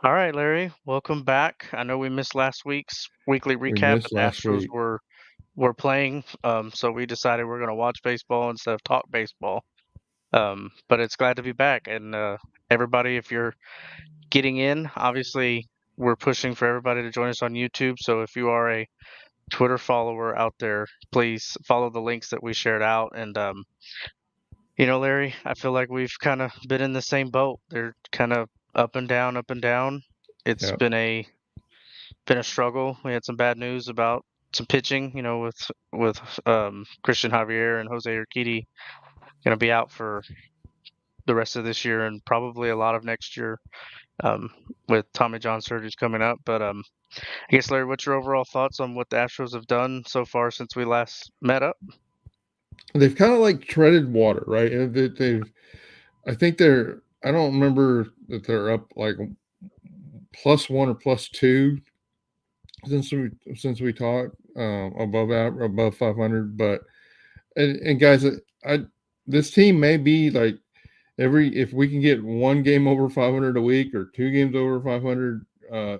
All right, Larry, welcome back. I know we missed last week's weekly We recap, but missed the last Astros week. were playing, so we decided we're going to watch baseball instead of talk baseball. But it's glad to be back, and everybody, if you're getting in, obviously we're pushing for everybody to join us on YouTube. So if you are a Twitter follower out there, please follow the links that we shared out. And Larry, I feel like we've kind of been in the same boat. They're kind of up and down, up and down. It's Yeah. been a struggle. We had some bad news about some pitching, with Christian Javier and Jose Urquidy going to be out for the rest of this year and probably a lot of next year, um, with Tommy John surgeries coming up. But I guess, Larry, what's your overall thoughts on what the Astros have done so far since we last met up? They've kind of like treaded water, right? And I think I don't remember that they're up like +1 or +2 since we talked, above 500. But, and guys, I this team may be like if we can get one game over 500 a week or two games over 500, or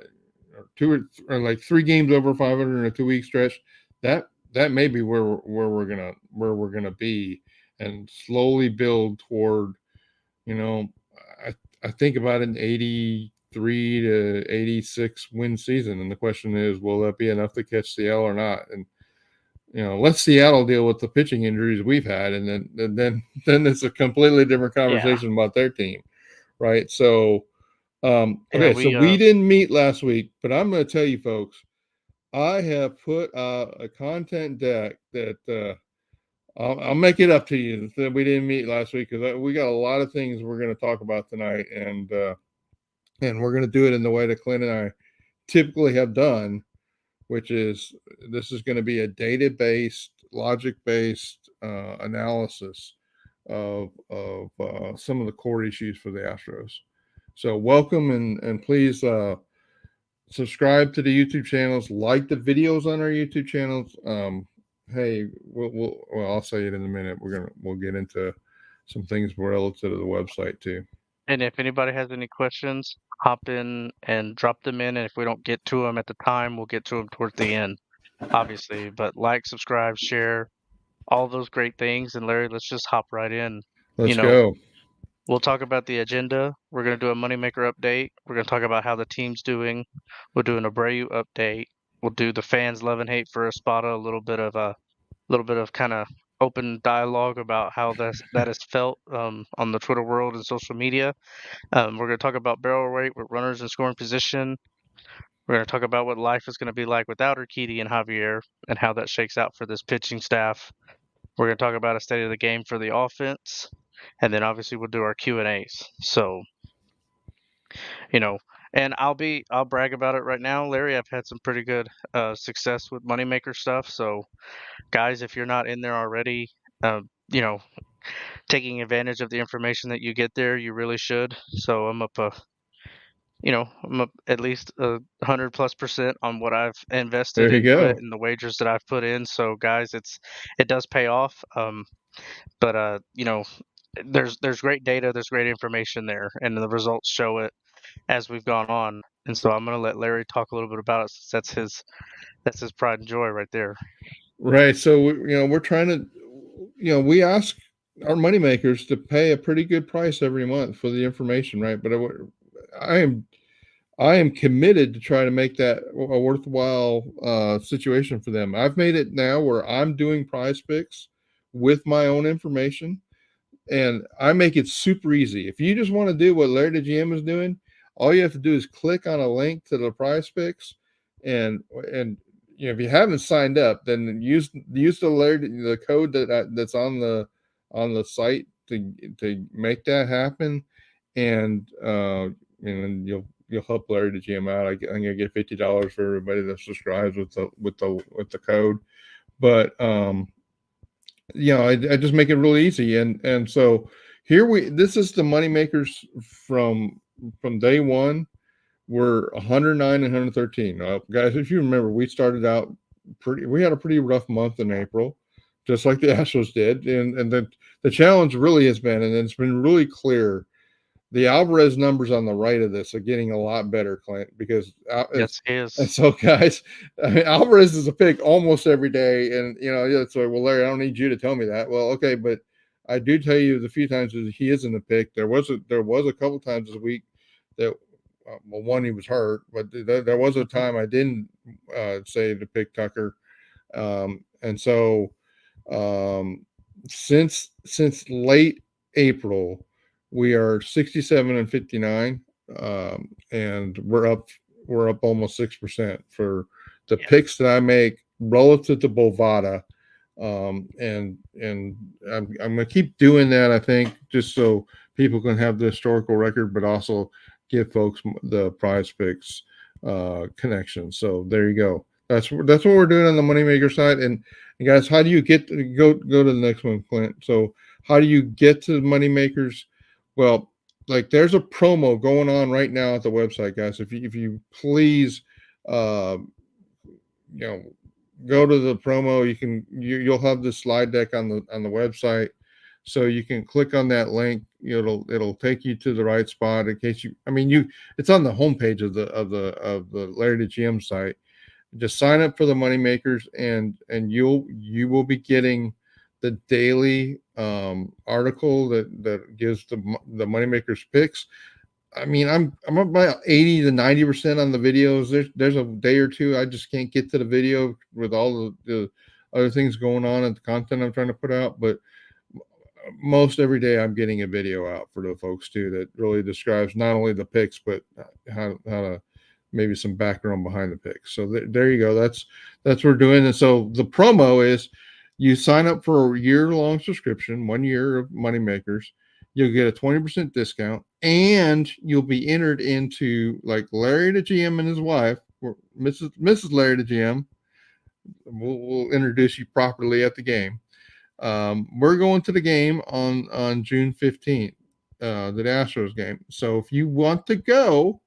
or like three games over 500 in a 2 week stretch, that may be where we're gonna be, and slowly build toward, you know I I think about an 83 to 86 win season, and the question is, will that be enough to catch Seattle or not? And let Seattle deal with the pitching injuries we've had, and then it's a completely different Yeah, conversation about their team, right? So, yeah, okay, so we we didn't meet last week, but I'm going to tell you folks, I have put out a content deck that, I'll make it up to you that we didn't meet last week, because we got a lot of things we're going to talk about tonight, and we're going to do it in the way that Clint and I typically have done, which is, this is going to be a data based, logic based analysis of some of the core issues for the Astros. So welcome, and please subscribe to the YouTube channels, like the videos on our YouTube channels. Hey, well, I'll say it in a minute. We'll get into some things relative to the website too. And if anybody has any questions, hop in and drop them in. And if we don't get to them at the time, we'll get to them towards the end, obviously. But like, subscribe, share, all those great things. And Larry, let's just hop right in. You Let's know, go. we'll talk about the agenda. We're going to do a Moneymaker update. We're going to talk about how the team's doing. We'll do an Abreu update. We'll do the fans love and hate for Espada, a little bit of kind of open dialogue about how that is felt, on the Twitter world and social media. We're going to talk about barrel rate with runners in scoring position. We're going to talk about what life is going to be like without Urquidy and Javier and how that shakes out for this pitching staff. We're going to talk about a state of the game for the offense, and then obviously we'll do our Q&As. So, you know, and I'll brag about it right now, Larry. I've had some pretty good success with Moneymaker stuff. So, guys, if you're not in there already, uh, you know, taking advantage of the information that you get there, you really should. So I'm up at least 100+% on what I've invested There you into it go. and the wagers that I've put in. So, guys, it does pay off. But there's great data, there's great information there, and the results show it as we've gone on. And so I'm gonna let Larry talk a little bit about it, since that's his pride and joy right there. Right. So we're trying to, we ask our moneymakers to pay a pretty good price every month for the information, right? But I am I am committed to try to make that a worthwhile situation for them. I've made it now where I'm doing prize picks with my own information, and I make it super easy. If you just want to do what Larry the GM is doing, all you have to do is click on a link to the prize picks, and if you haven't signed up, then use the code that's on the site to make that happen, and you'll help Larry the GM out. I'm gonna get $50 for everybody that subscribes with the code, but I just make it really easy, and so this is the money makers from day one. We're 109 and 113. Guys, if you remember, we started out we had a pretty rough month in April, just like the Astros did, and the challenge really has been, and it's been really clear The Alvarez numbers on the right of this are getting a lot better, Clint, because Yes, he and is. so guys, I mean, Alvarez is a pick almost every day, and it's like, well, Larry, I don't need you to tell me that. Well, okay, but I do tell you the few times that he isn't a pick. There was a couple times this week that well, one, he was hurt, but there was a Mhm. time I didn't say to pick Tucker, and so um, since late April, we are 67 and 59, and we're up almost 6% for the Yeah. picks that I make relative to Bovada. And I'm gonna keep doing that. I think just so people can have the historical record, but also give folks the prize picks connection. So there you go. That's what we're doing on the Moneymaker side. And guys, how do you get go to the next one, Clint? So how do you get to the Moneymakers? Well, like there's a promo going on right now at the website, guys. If you please, uh, you know, go to the promo. You'll have the slide deck on the website, so you can click on that link. It'll take you to the right spot in case I mean, it's on the homepage of the Larry the GM site. Just sign up for the money makers, and you will be getting the daily article that gives the money makers picks. I mean, I'm about 80 to 90% on the videos. There's a day or two I just can't get to the video with all the other things going on and the content I'm trying to put out. But most every day I'm getting a video out for the folks too that really describes not only the picks but how to maybe some background behind the picks. So there you go. That's what we're doing. And so the promo is you sign up for a year-long subscription, 1 year of Money Makers. You'll get a 20% discount, and you'll be entered into like Larry the GM and his wife, or Mrs. Larry the GM. We'll introduce you properly at the game. We're going to the game on June 15th, the Astros game. So if you want to go,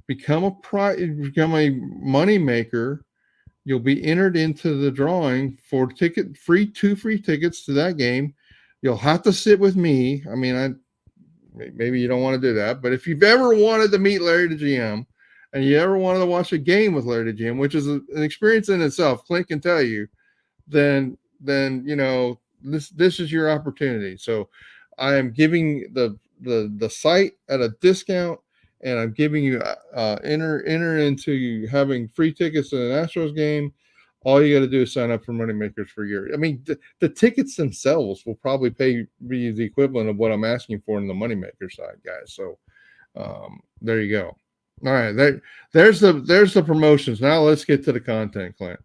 become a money maker. You'll be entered into the drawing for two free tickets to that game. You'll have to sit with me. I mean, maybe you don't want to do that, but if you've ever wanted to meet Larry the GM, and you ever wanted to watch a game with Larry the GM, which is an experience in itself, Clint can tell you, then this is your opportunity. So I am giving the site at a discount, and I'm giving you enter into having free tickets to an Astros game. All you got to do is sign up for Moneymakers for a year. I mean, the tickets themselves will probably be the equivalent of what I'm asking for in the Moneymaker side, guys. So there you go. All right, there's the promotions. Now let's get to the content, Clint.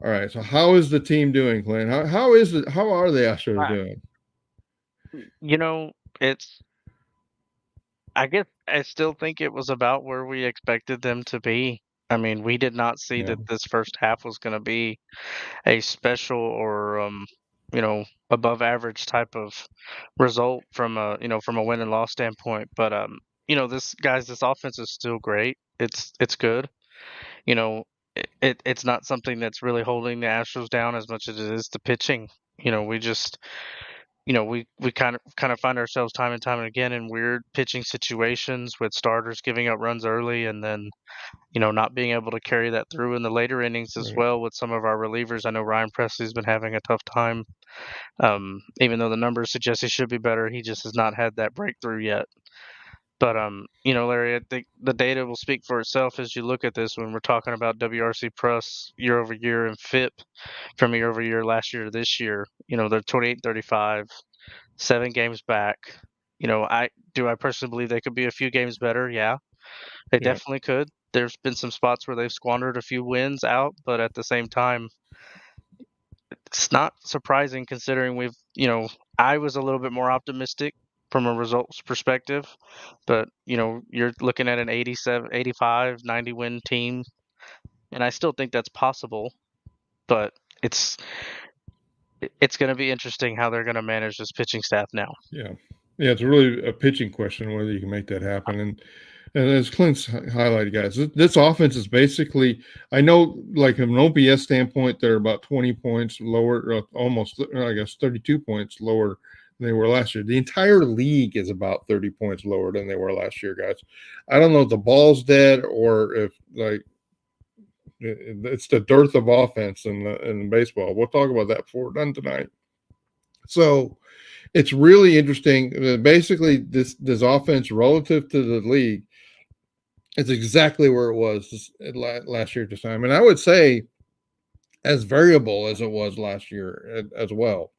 All right. So how is the team doing, Clint? How is it? How are the Astros I, doing? you know, it's. I guess I still think it was about where we expected them to be. I mean, we did not see Yeah. that this first half was going to be a special or above average type of result from a win and loss standpoint. But this offense is still great. It's good. You know, it's not something that's really holding the Astros down as much as it is the pitching. We just we kind of find ourselves time and time again in weird pitching situations with starters giving up runs early and then not being able to carry that through in the later innings as Right. well with some of our relievers. I know Ryan Presley's been having a tough time. Even though the numbers suggest he should be better, he just has not had that breakthrough yet. But Larry, I think the data will speak for itself as you look at this when we're talking about WRC Plus year over year and FIP from year over year last year to this year. They're 28-35, 7 games back. I personally believe they could be a few games better. Yeah, they Yeah. definitely could. There's been some spots where they've squandered a few wins out, but at the same time, it's not surprising considering I was a little bit more optimistic from a results perspective, but you're looking at an 87, 85, 90 win team, and I still think that's possible, but it's it's going to be interesting how they're going to manage this pitching staff now. Yeah. Yeah. It's really a pitching question whether you can make that happen. And as Clint's highlighted, guys, this offense is basically, I know, like from an OPS standpoint, they're about 20 points lower, almost, I guess, 32 points lower than they were last year. The entire league is about 30 points lower than they were last year, guys. I don't know if the ball's dead or if like it's the dearth of offense in baseball. We'll talk about that before we're done tonight. So it's really interesting. Basically, this offense relative to the league is exactly where it was last year at this time, and I would say as variable as it was last year as well.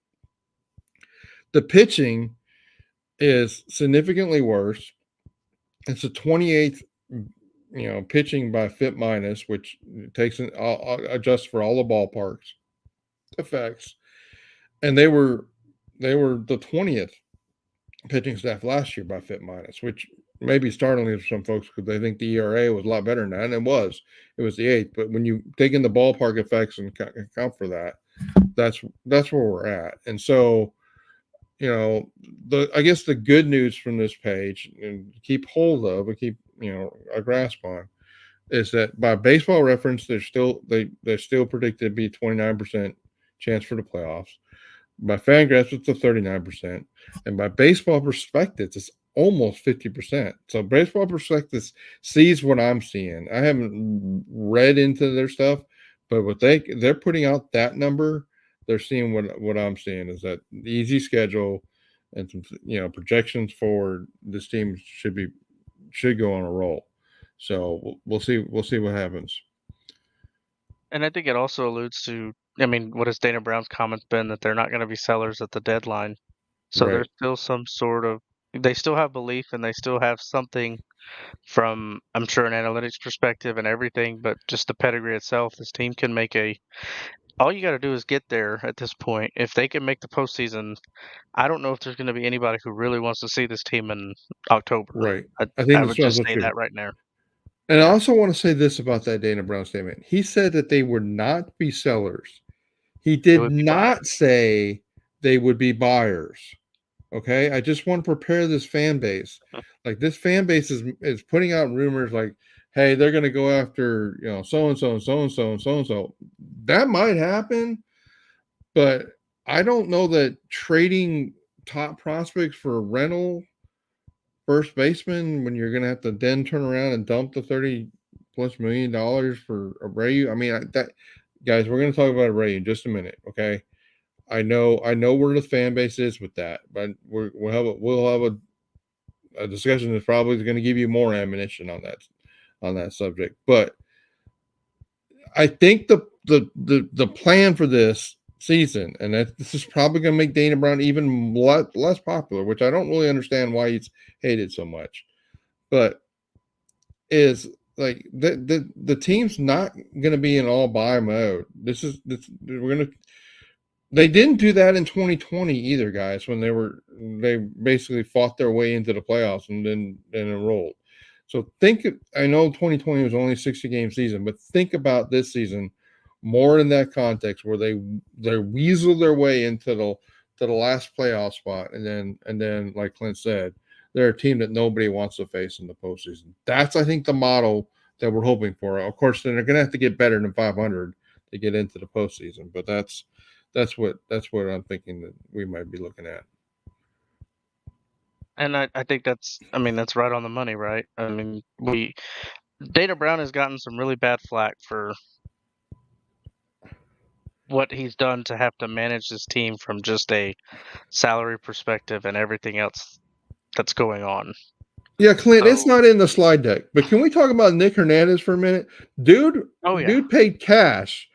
The pitching is significantly worse. It's the 28th, pitching by FIP minus, which takes adjusts for all the ballparks effects, and they were the 20th pitching staff last year by FIP minus, which may be startling to some folks because they think the ERA was a lot better than that, and it was. It was the 8th, but when you take in the ballpark effects and account for that, that's where we're at. And so, I guess the good news from this page and keep hold of and keep a grasp on is that by Baseball Reference, they're still predicted to be 29% chance for the playoffs. By Fangraphs, it's a 39%, and by Baseball Prospectus, it's almost 50%. So Baseball Prospectus sees what I'm seeing. I haven't read into their stuff, but what they're putting out that number, they're seeing what I'm seeing is that the easy schedule and some projections for this team should go on a roll. So we'll see what happens. And I think it also alludes to, I mean, what has Dana Brown's comments been that they're not going to be sellers at the deadline. So Right. there's still some sort of, they still have belief and they still have something from, I'm sure, an analytics perspective and everything, but just the pedigree itself, this team can make all you got to do is get there at this point. If they can make the postseason, I don't know if there's going to be anybody who really wants to see this team in October. Right. I, I think I that's would just also say true. that right now. And I Yeah. also want to say this about that Dana Brown statement. He said that they would not be sellers. He It did would be not say they would be buyers. Okay. I just want to prepare this fan base. buyers. Like this fan base is putting out rumors like, hey, they're going to go after, so and so and so and so and so and so. That might happen, but I don't know that trading top prospects for a rental first baseman when you're going to have to then turn around and dump the $30+ million for Abreu. I mean, that guys, we're going to talk about Abreu in just a minute. Okay. I know where the fan base is with that, but we'll have a discussion that's probably going to give you more ammunition on that subject. But I think the plan for this season, and that this is probably going to make Dana Brown even less popular, which I don't really understand why he's hated so much, but is like the team's not going to be in all buy mode. We're going to. They didn't do that in 2020 either, guys. When they basically fought their way into the playoffs and then enrolled. So I know 2020 was only a 60-game season, but think about this season more in that context where they weaseled their way into the last playoff spot, and then like Clint said, they're a team that nobody wants to face in the postseason. That's I think the model that we're hoping for. Of course, then they're going to have to get better than 500 to get into the postseason, but that's what I'm thinking that we might be looking at. And I think that's right on the money, right? I mean, Dana Brown has gotten some really bad flack for what he's done to have to manage this team from just a salary perspective and everything else that's going on. Yeah, Clint, it's So, not in the slide deck, but can we talk about Nick Hernandez for a minute? Dude paid cash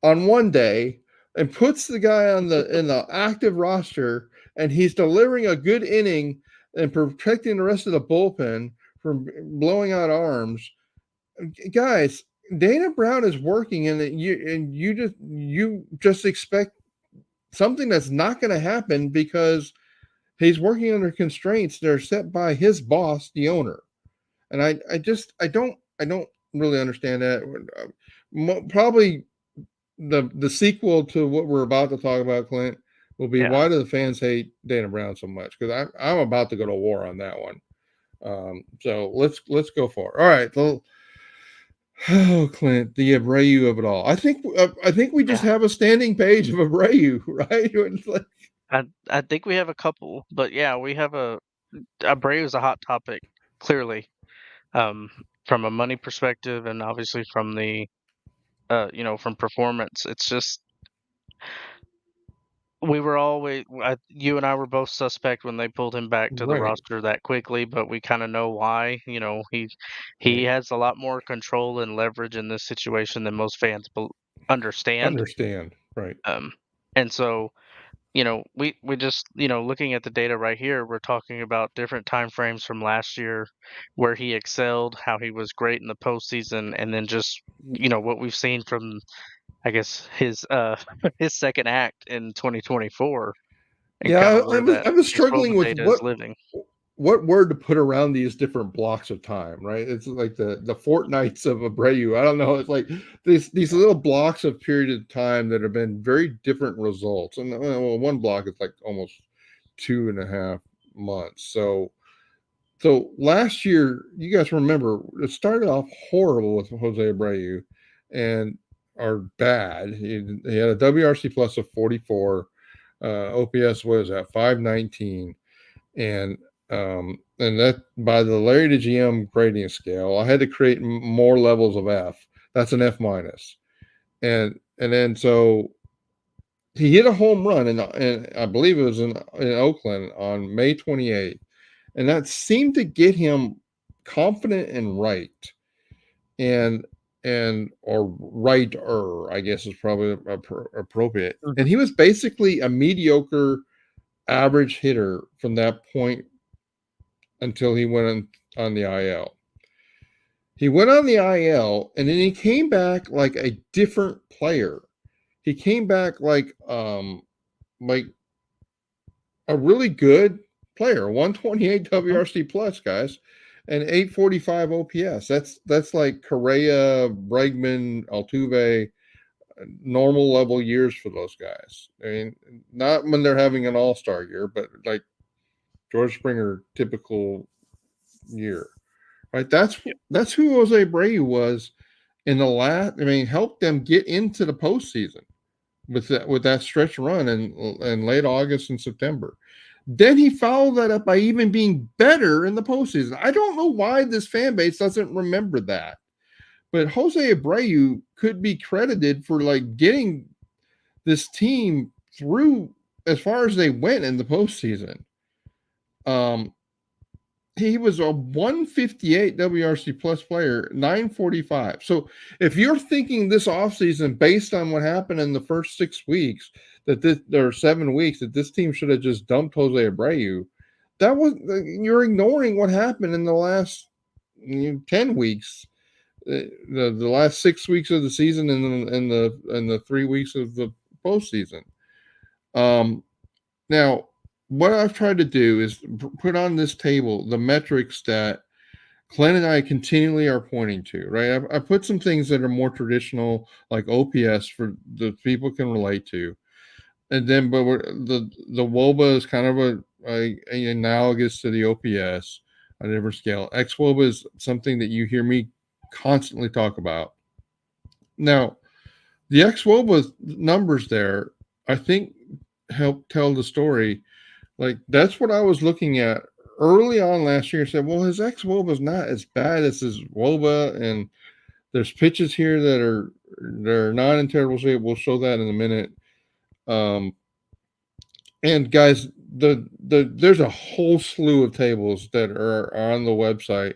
on one day and puts the guy in the active roster, and he's delivering a good inning and protecting the rest of the bullpen from blowing out arms. Guys, Dana Brown is working, and you just expect something that's not going to happen because he's working under constraints that are set by his boss, the owner. And I don't really understand that. Probably the sequel to what we're about to talk about, Clint, will be why do the fans hate Dana Brown so much? Because I'm about to go to war on that one. So let's go for it. All right. So, Clint, the Abreu of it all. I think we just have a standing page of Abreu, right? I think we have a couple, but yeah, we have Abreu is a hot topic, clearly, um, from a money perspective and obviously from from performance. It's just we were always you and I were both suspect when they pulled him back to the Right. roster that quickly, but we kind of know why. He Right. has a lot more control and leverage in this situation than most fans understand. Understand. Right. Um, and so we just, looking at the data right here, we're talking about different time frames from last year where he excelled, how he was great in the postseason, and then just, what we've seen from, I guess, his his second act in 2024 and Yeah, kind of where I was his struggling robo with data is living. what word to put around these different blocks of time, right? It's like the fortnights of Abreu. I don't know. It's like these little blocks of period of time that have been very different results. And well, one block is like almost 2.5 months. So last year, you guys remember it started off horrible with Jose Abreu, and are bad. He had a WRC plus of 44. OPS was at 519, and that by the Larry to GM grading scale, I had to create more levels of F. That's an F minus, and then so he hit a home run, and I believe it was in Oakland on May 28th, and that seemed to get him confident and right, and or righter, I guess is probably appropriate. And Hmm. he was basically a mediocre average hitter from that point until he went on the IL. He went on the IL, and then he came back like a different player. He came back like a really good player, 128 Hmm. WRC plus, guys, and 845 OPS. That's like Correa, Bregman, Altuve, normal level years for those guys. I mean, not when they're having an all-star year, but like George Springer typical year. Right? That's who Jose Abreu was in the last. I mean, helped them get into the postseason with that stretch run in late August and September. Then he followed that up by even being better in the postseason. I don't know why this fan base doesn't remember that, but Jose Abreu could be credited for like getting this team through as far as they went in the postseason. Um, he was a 158 WRC plus player, 945. So if you're thinking this offseason based on what happened in the first 6 weeks, that this or 7 weeks, that this team should have just dumped Jose Abreu, that was you're ignoring what happened in the last 10 weeks, the last 6 weeks of the season and the 3 weeks of the postseason. Um, Now, what I've tried to do is put on this table the metrics that Glenn and I continually are pointing to, right? I put some things that are more traditional, like OPS, for the people can relate to, and then but the WOBA is kind of a analogous to the OPS on a different scale. XWOBA is something that you hear me constantly talk about. Now, the XWOBA numbers there, I think, help tell the story. Like that's what I was looking at early on last year. I said, well, his ex Woba is not as bad as his Woba, and there's pitches here that are they're not in terrible shape. We'll show that in a minute. Um, and guys, there's a whole slew of tables that are on the website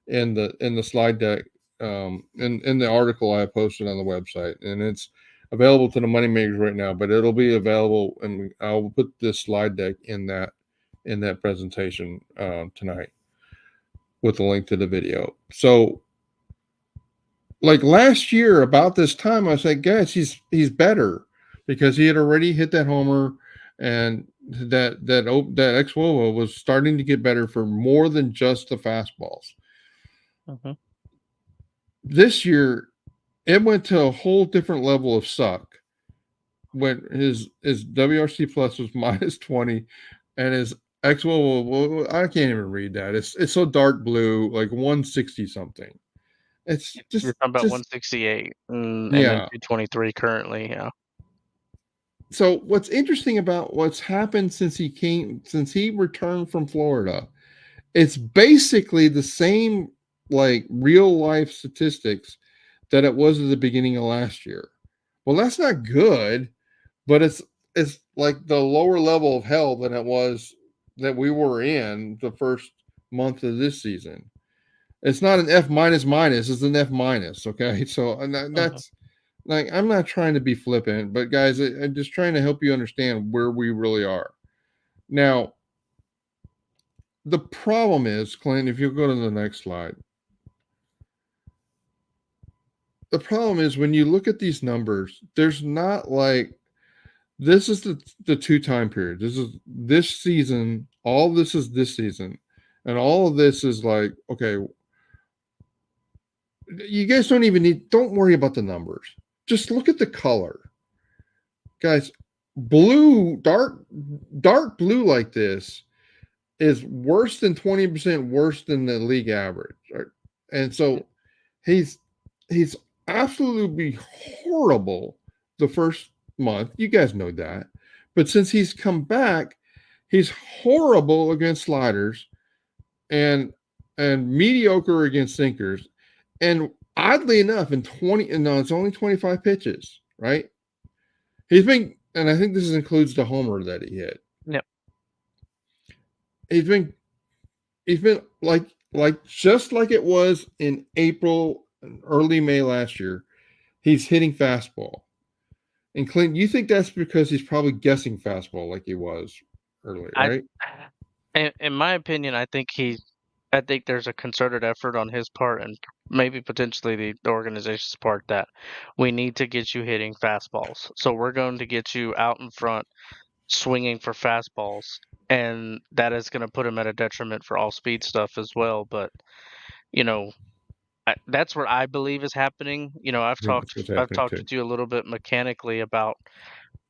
in the slide deck, in the article I posted on the website, and it's available to the moneymakers right now. But it'll be available, and I'll put this slide deck in that presentation tonight with a link to the video. So, like last year, about this time, I said, guys, he's better because he had already hit that homer, and that ex Wovo was starting to get better for more than just the fastballs. Hmm. This year, it went to a whole different level of suck. When his WRC plus was -20, and his X well, I can't even read that. It's so dark blue, like 160 something. It's We're just talking about just 168 and then yeah. 223 currently. Yeah. So what's interesting about what's happened since he returned from Florida, it's basically the same like real life statistics that it was at the beginning of last year. Well, that's not good, but it's like the lower level of hell than it was that we were in the first month of this season. It's not an F minus minus, it's an F minus. Okay, so Mhm. that's like I'm not trying to be flippant, but guys, I'm just trying to help you understand where we really are. Now, the problem is, Clint, if you go to the next slide, the problem is when you look at these numbers, there's not like this is the two time period. This is this season, all this is this season, and all of this is like, okay, you guys don't worry about the numbers. Just look at the color. Guys, blue, dark blue like this is worse than 20% worse than the league average. Right? And so he's he's absolutely horrible the first month. You guys know that. But since he's come back, he's horrible against sliders and mediocre against sinkers. And oddly enough, in 20 no, it's only 25 pitches, right? He's been, and I think this includes the homer that he hit. Yep. He's been like just like it was in April and early May last year. He's hitting fastball. And Clint, you think that's because he's probably guessing fastball like he was earlier, I, right? in my opinion, I think there's a concerted effort on his part and maybe potentially the organization's part that we need to get you hitting fastballs. So we're going to get you out in front swinging for fastballs, and that is going to put him at a detriment for all speed stuff as well. But you know, that's what I believe is happening. I think that's what's I've happening talked too. with you a little bit mechanically about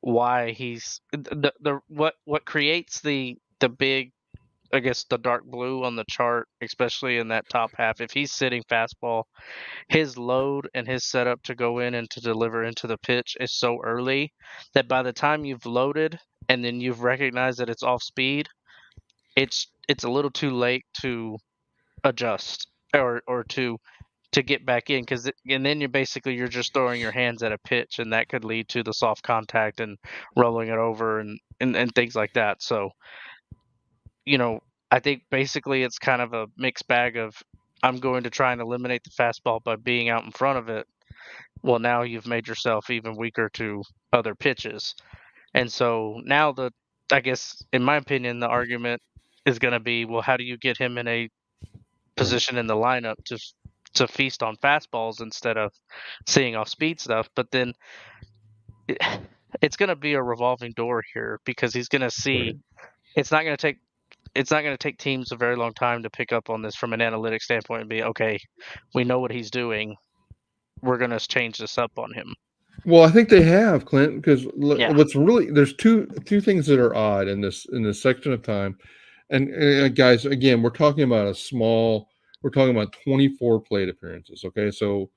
why he's the what creates the big, I guess, the dark blue on the chart, especially in that top half. If he's sitting fastball, his load and his setup to go in and to deliver into the pitch is so early that by the time you've loaded and then you've recognized that it's off speed, it's a little too late to adjust or to get back in, because and then you're just throwing your hands at a pitch, and that could lead to the soft contact and rolling it over and things like that. So you know, I think basically it's kind of a mixed bag of I'm going to try and eliminate the fastball by being out in front of it. Well, now you've made yourself even weaker to other pitches. And so now I guess, in my opinion, the argument is going to be, well, how do you get him in a position in the lineup to feast on fastballs instead of seeing off speed stuff? But then it, it's going to be a revolving door here because he's going to see Right. it's not going to take it's not going to take teams a very long time to pick up on this from an analytic standpoint and be okay. We know what he's doing. We're going to change this up on him. Well, I think they have, Clint, because Yeah. what's really there's two things that are odd in this section of time, and guys, again, we're talking about 24 plate appearances. Okay, so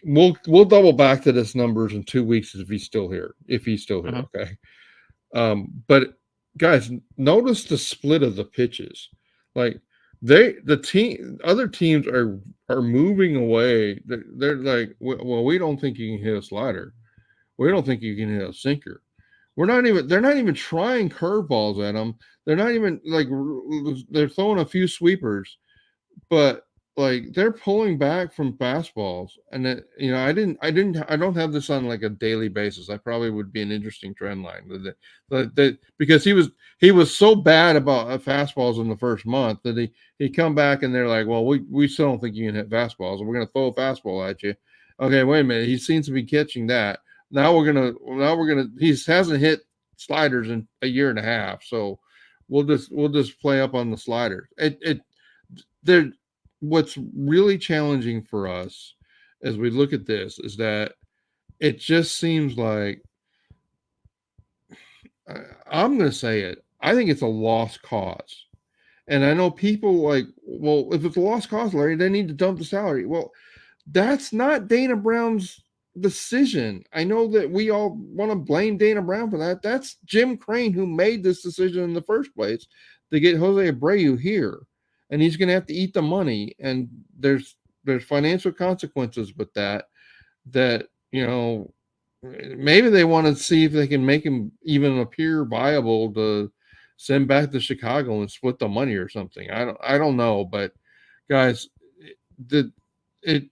we'll double back to this numbers in 2 weeks if he's still here. Hmm. Okay, but guys, notice the split of the pitches. Like other teams are moving away. They're like, well, we don't think you can hit a slider. We don't think you can hit a sinker. They're not even trying curveballs at them. They're not even like they're throwing a few sweepers, but like they're pulling back from fastballs. And that, I don't have this on like a daily basis. I probably would be an interesting trend line because he was so bad about fastballs in the first month that he come back and they're like, well, we still don't think you can hit fastballs, and we're gonna throw a fastball at you. Okay, wait a minute. He seems to be catching that. Now we're gonna he hasn't hit sliders in a year and a half, so we'll just play up on the sliders. There What's really challenging for us as we look at this is that it just seems like I'm going to say it. I think it's a lost cause. And I know people like, well, if it's a lost cause, Larry, they need to dump the salary. Well, that's not Dana Brown's decision. I know that we all want to blame Dana Brown for that. That's Jim Crane who made this decision in the first place to get Jose Abreu here, and he's going to have to eat the money. And there's financial consequences with that. That maybe they want to see if they can make him even appear viable to send back to Chicago and split the money or something. I don't know, but guys, the it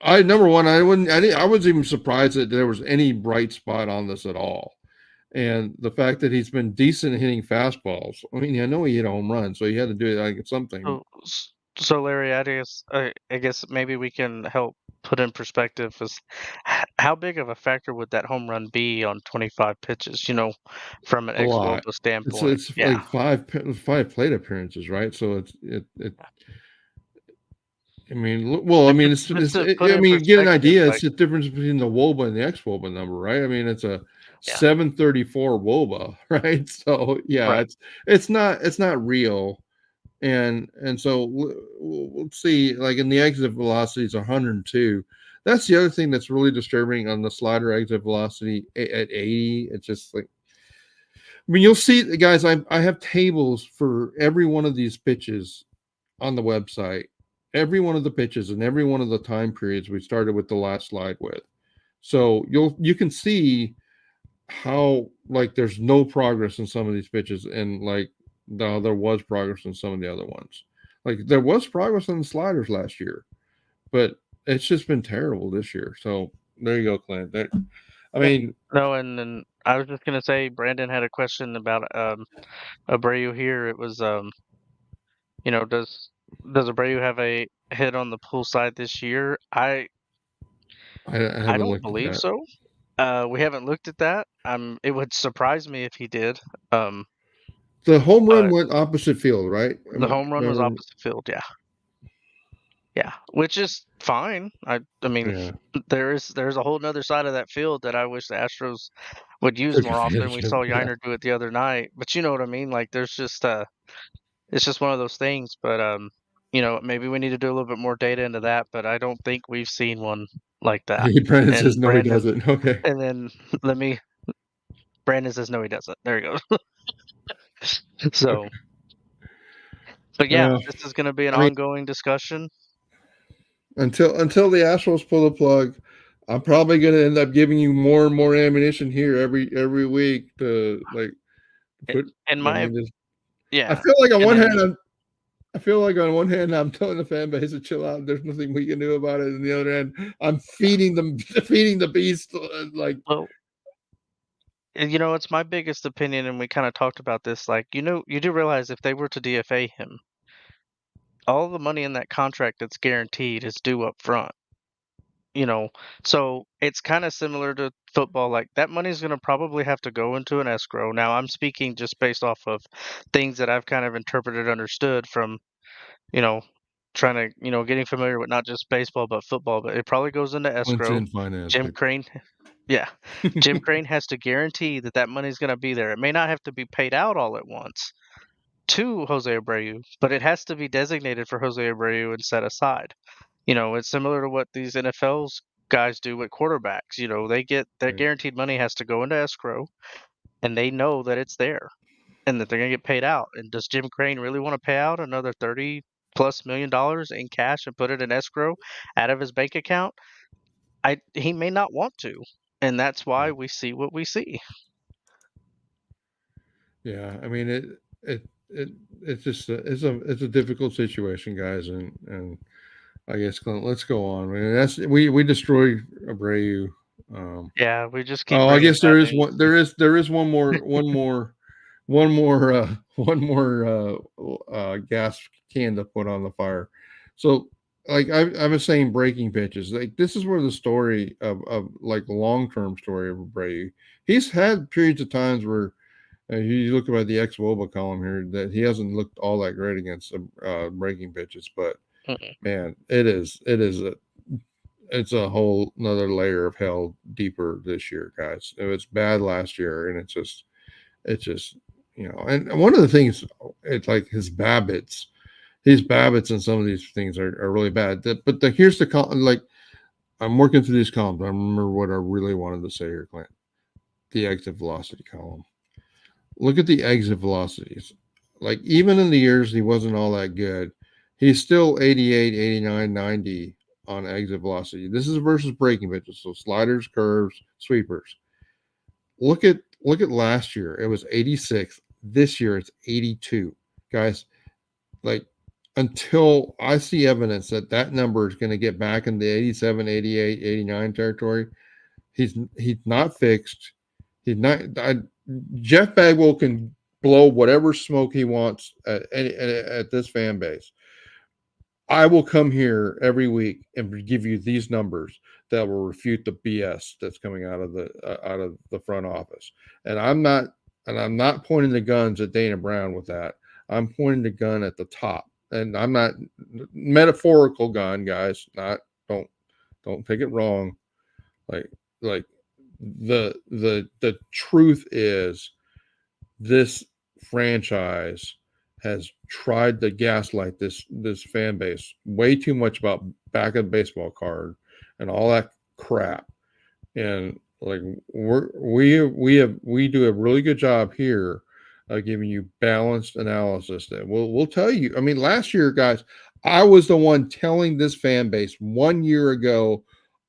I number one, I was even surprised that there was any bright spot on this at all. And the fact that he's been decent at hitting fastballs. I mean, I know he hit a home run, so he had to do it like something. So Larry, I guess maybe we can help put in perspective is how big of a factor would that home run be on 25 pitches, from an A lot. ex-Woba It's standpoint? it's Yeah. like five plate appearances, right? So it I mean, well, I And mean, just to put I in mean, get an perspective, idea. It's like, the difference between the WOBA and the ex-WOBA number, right? I mean, it's a yeah, 734 WOBA, right? So yeah, right. it's not real. And so we'll see. Like in the exit velocity, it's 102. That's the other thing that's really disturbing on the slider exit velocity at 80. It's just like, I mean, you'll see, guys. I have tables for every one of these pitches on the website, every one of the pitches and every one of the time periods we started with the last slide with. So you can see how like there's no progress in some of these pitches, and like there was progress in some of the other ones. Like there was progress on the sliders last year, but it's just been terrible this year. So there you go, Clint. I Yeah. mean, No, and then I was just gonna say Brandon had a question about Abreu here. It was does Abreu have a hit on the pool side this year? I I haven't don't looked at believe that. so. We haven't looked at that. It would surprise me if he did. Um, The home run but went opposite field, right? the home run was Remember? opposite field. Yeah, yeah, which is fine. I mean, Yeah. there's a whole nother side of that field that I wish the Astros would use Took more often. advantage We of. saw Yeah. Yiner do it the other night, but you know what I mean. Like, there's just it's just one of those things. But maybe we need to do a little bit more data into that. But I don't think we've seen one like that. Brandon And says no, he Brandon, doesn't. Okay. and then let me. Brandon says no, he doesn't. There you go. So, but yeah, Uh, this is going to be an I mean, ongoing discussion. until the Astros pull the plug, I'm probably going to end up giving you more and more ammunition here every week to like put. And I my mean, just I yeah, feel like on and one hand then I feel like on one hand I'm telling the fan base to chill out. There's nothing we can do about it. And the other hand, I'm feeding them, feeding the beast. Like, well, it's my biggest opinion, and we kind of talked about this. Like, you do realize if they were to DFA him, all the money in that contract that's guaranteed is due up front. You know, so it's kind of similar to football. Like that money is going to probably have to go into an escrow. Now, I'm speaking just based off of things that I've kind of interpreted, understood from you know, trying to, getting familiar with not just baseball but football, but it probably goes into Clint's escrow. in finance, Jim big. Crane, yeah, Jim Crane has to guarantee that that money's going to be there. It may not have to be paid out all at once to Jose Abreu, but it has to be designated for Jose Abreu and set aside. It's similar to what these NFL's guys do with quarterbacks. They get their Right. guaranteed money has to go into escrow, and they know that it's there and that they're going to get paid out. And does Jim Crane really want to pay out another 30 plus $1 million in cash and put it in escrow out of his bank account? He may not want to, and that's why Yeah. we see what we see. Yeah. I mean, it it's just it's a difficult situation, guys, and I guess let's go on. I mean, we destroyed Abreu. Um, Yeah, we just keep oh, I bringing guess bad news. there is one more gas can to put on the fire. So like I was saying, breaking pitches. Like this is where the story of like long term story of Abreu. He's had periods of times where you look about the ex Woba column here that he hasn't looked all that great against breaking pitches, but Mm-mm. man, it's a whole another layer of hell deeper this year, guys. It was bad last year, and it's just and one of the things it's like his Babbitts and some of these things are really bad. But here's the like I'm working through these columns. I remember what I really wanted to say here, Clint. The exit velocity column. Look at the exit velocities. Like, even in the years he wasn't all that good, he's still 88, 89, 90 on exit velocity. This is versus breaking pitches, so sliders, curves, sweepers. Look at last year. It was 86. This year it's 82. Guys, like, until I see evidence that that number is going to get back in the 87, 88, 89 territory, he's not fixed. He's not. Jeff Bagwell can blow whatever smoke he wants at this fan base. I will come here every week and give you these numbers that will refute the BS that's coming out of the front office. And I'm not pointing the guns at Dana Brown with that. I'm pointing the gun at the top. And I'm not metaphorical gun, guys. Not don't take it wrong. Like like the truth is, this franchise has tried to gaslight this fan base way too much about back of the baseball card and all that crap. And like, we do a really good job here of giving you balanced analysis that we'll tell you. I mean, last year, guys, I was the one telling this fan base 1 year ago,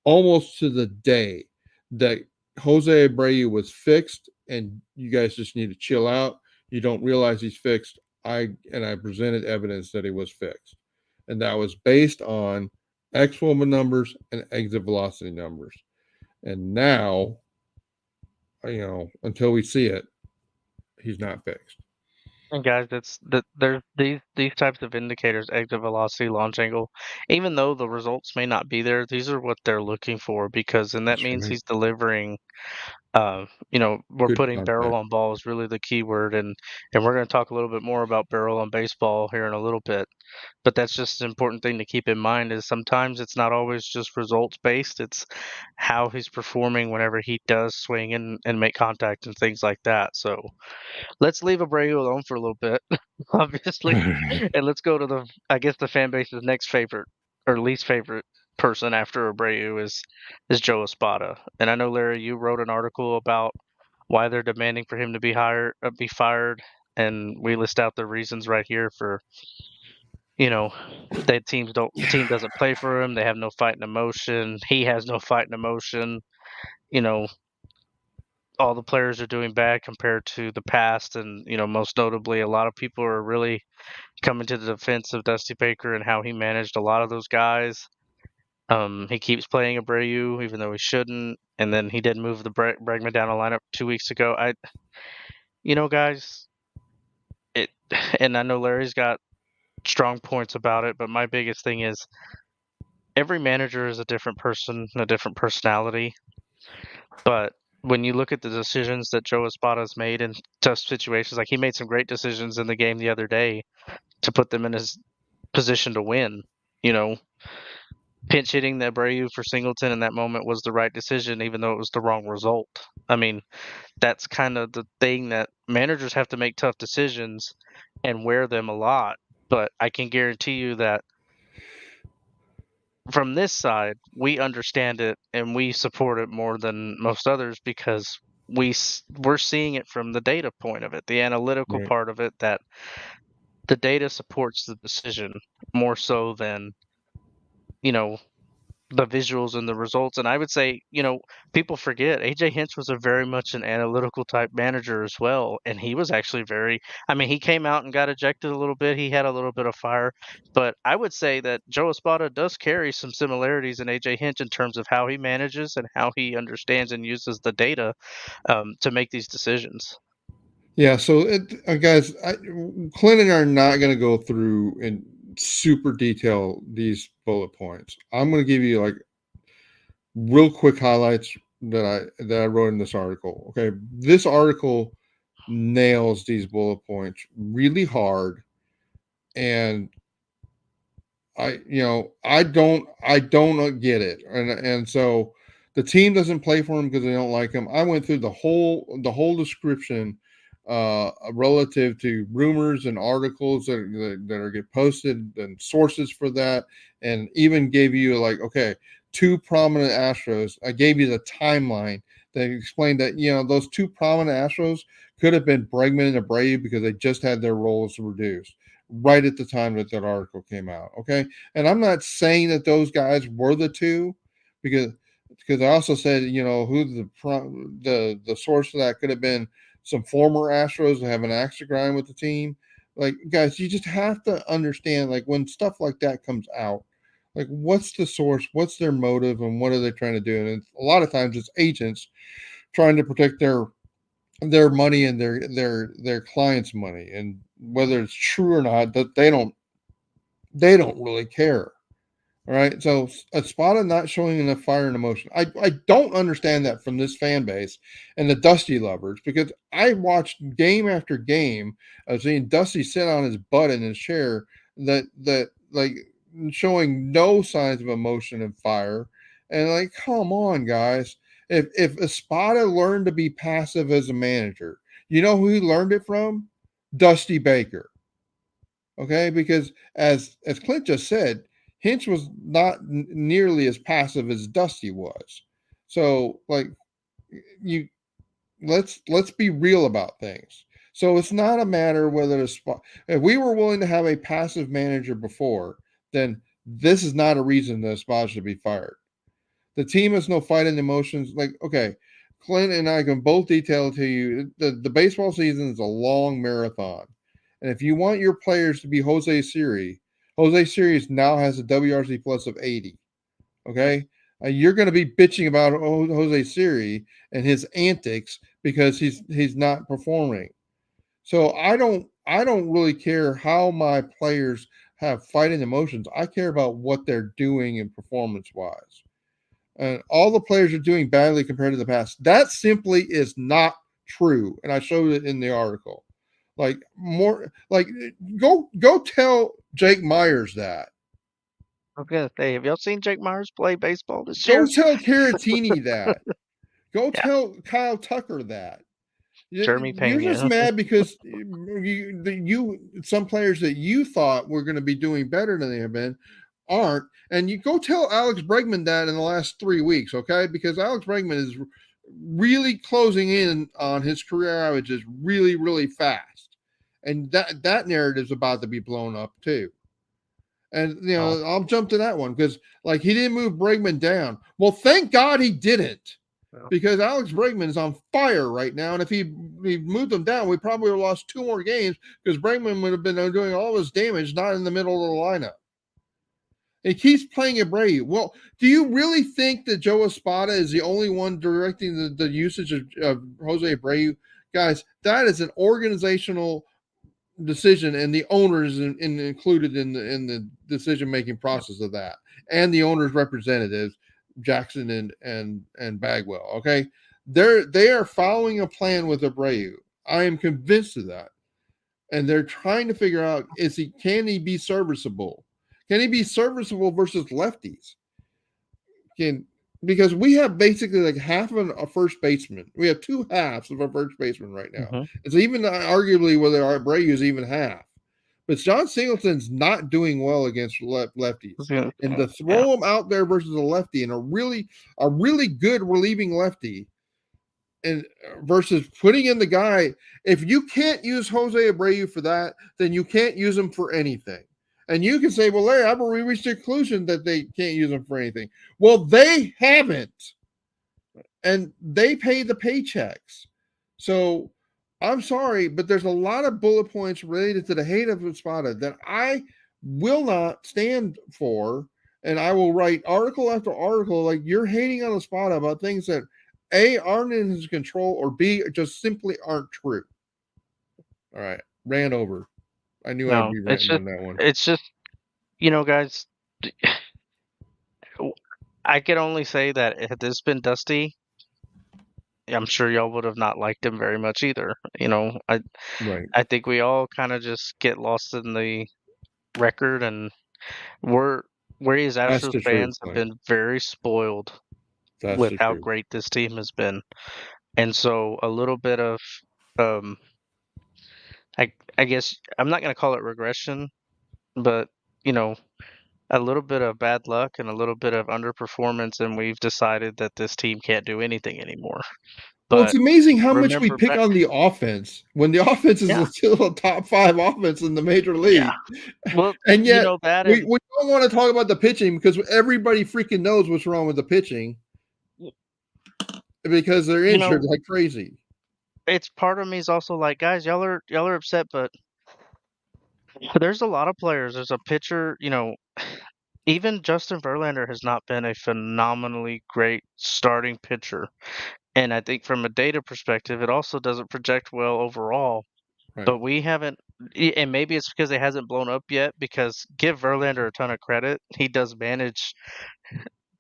almost to the day, that Jose Abreu was fixed and you guys just need to chill out. You don't realize he's fixed. I presented evidence that he was fixed. And that was based on X-Woman numbers and exit velocity numbers. And now, until we see it, he's not fixed. And guys, it's that there's these types of indicators, exit velocity, launch angle, even though the results may not be there, these are what they're looking for, because then that That's means right. he's delivering. We're Good putting barrel contact. on ball is really the key word, and we're going to talk a little bit more about barrel on baseball here in a little bit. But that's just an important thing to keep in mind, is sometimes it's not always just results based. It's how he's performing whenever he does swing and make contact and things like that. So let's leave Abreu alone for a little bit, obviously, and let's go to I guess the fan base's next favorite or least favorite person after Abreu is Joe Espada. And I know, Larry, you wrote an article about why they're demanding for him to be fired, and we list out the reasons right here for, that the team doesn't play for him. They have no fight and emotion. He has no fight and emotion. You know, all the players are doing bad compared to the past, and most notably, a lot of people are really coming to the defense of Dusty Baker and how he managed a lot of those guys. He keeps playing Abreu even though he shouldn't, and then he did move the Bregman down the lineup 2 weeks ago. Guys, it, and I know Larry's got strong points about it, but my biggest thing is every manager is a different person, a different personality. But when you look at the decisions that Joe Espada's made in tough situations, like he made some great decisions in the game the other day to put them in his position to win. You know, pinch hitting the Abreu for Singleton in that moment was the right decision, even though it was the wrong result. I mean, that's kind of the thing, that managers have to make tough decisions and wear them a lot. But I can guarantee you that from this side, we understand it and we support it more than most others, because we're seeing it from the data point of it, the analytical Right. part of it, that the data supports the decision more so than you know the visuals and the results. And I would say, people forget AJ Hinch was a very much an analytical type manager as well, and he was actually very. I mean, he came out and got ejected a little bit. He had a little bit of fire, but I would say that Joe Espada does carry some similarities in AJ Hinch in terms of how he manages and how he understands and uses the data to make these decisions. Yeah. So, guys, Clint and I are not going to go through in super detail these bullet points. I'm going to give you like real quick highlights that I wrote in this article. Okay, this article nails these bullet points really hard, and I don't get it, and so the team doesn't play for him because they don't like him. I went through the whole description relative to rumors and articles that are get posted and sources for that, and even gave you like, okay, two prominent Astros. I gave you the timeline that explained that, those two prominent Astros could have been Bregman and Abreu because they just had their roles reduced right at the time that that article came out. Okay. And I'm not saying that those guys were the two because I also said, who the source of that could have been some former Astros that have an axe to grind with the team. Like, guys, you just have to understand, like, when stuff like that comes out, like, what's the source, what's their motive, and what are they trying to do? And a lot of times it's agents trying to protect their money and their clients' money, and whether it's true or not, that they don't really care. All right. So Espada not showing enough fire and emotion. I don't understand that from this fan base and the Dusty lovers, because I watched game after game of seeing Dusty sit on his butt in his chair that like showing no signs of emotion and fire. And like, come on, guys. If Espada learned to be passive as a manager, you know who he learned it from? Dusty Baker. Okay, because as Clint just said, Hinch was not nearly as passive as Dusty was. So like, you let's be real about things. So it's not a matter whether if we were willing to have a passive manager before, then this is not a reason that Spot should be fired. The team has no fight in emotions. Like, okay, Clint and I can both detail to you the baseball season is a long marathon. And if you want your players to be Jose Siri now has a WRC plus of 80. Okay. You're going to be bitching about Jose Siri and his antics because he's not performing. So I don't really care how my players have fighting emotions. I care about what they're doing and performance wise, and all the players are doing badly compared to the past. That simply is not true, and I showed it in the article. Like, more like, go tell Jake Myers that. I was gonna say, have y'all seen Jake Myers play baseball this Go year? tell Caratini that. Go Yeah, tell Kyle Tucker that. Jeremy You're just Pena. mad because some players that you thought were going to be doing better than they have been aren't, and you go tell Alex Bregman that in the last 3 weeks, okay? Because Alex Bregman is really closing in on his career averages really, really fast, and that narrative is about to be blown up too. And Oh, I'll jump to that one because, like, he didn't move Bregman down. Well, thank God he didn't, well, because Alex Bregman is on fire right now. And if he moved him down, we probably would have lost two more games because Bregman would have been doing all his damage, not in the middle of the lineup. He keeps playing Abreu. Well, do you really think that Joe Espada is the only one directing the usage of Jose Abreu? Guys, that is an organizational decision, and the owners included in the decision making yeah. process of that, and the owners' representatives, Jackson and Bagwell. Okay, they are following a plan with Abreu. I am convinced of that, and they're trying to figure out, can he be serviceable? Can he be serviceable versus lefties? Can Because we have basically like half of a first baseman. We have two halves of a first baseman right now. Mm-hmm. It's even arguably whether Abreu is even half. But John Singleton's not doing well against lefties. And to Yeah. throw him out there versus a lefty, and a really good relieving lefty, and versus putting in the guy, if you can't use Jose Abreu for that, then you can't use him for anything. And you can say, well, Larry, I've already reached the conclusion that they can't use him for anything. Well, they haven't, and they pay the paychecks. So I'm sorry, but there's a lot of bullet points related to the hate of Espada that I will not stand for. And I will write article after article like, you're hating on Espada about things that A, aren't in his control, or B, just simply aren't true. All right. Ran over. I knew I'd No, be ranting on that one. it's just, guys, I can only say that had this been Dusty, I'm sure y'all would have not liked him very much either. Right. I think we all kind of just get lost in the record, and we're we as That's Astros the truth, fans have Mike. been very spoiled That's with the how truth. great this team has been. And so a little bit of um I guess I'm not going to call it regression, but you know, a little bit of bad luck and a little bit of underperformance, and we've decided that this team can't do anything anymore. Well, it's But amazing how much we remember pick back, on the offense when the offense is yeah, still a top five offense in the major yeah. league. Well, And you yet know that, we don't want to talk about the pitching because everybody freaking knows what's wrong with the pitching because they're you injured know, like crazy. it's part of me is also like, guys, y'all are upset, but there's a lot of players. There's a pitcher, even Justin Verlander has not been a phenomenally great starting pitcher. And I think from a data perspective, it also doesn't project well overall. Right. But we haven't, and maybe it's because it hasn't blown up yet. Because give Verlander a ton of credit, he does manage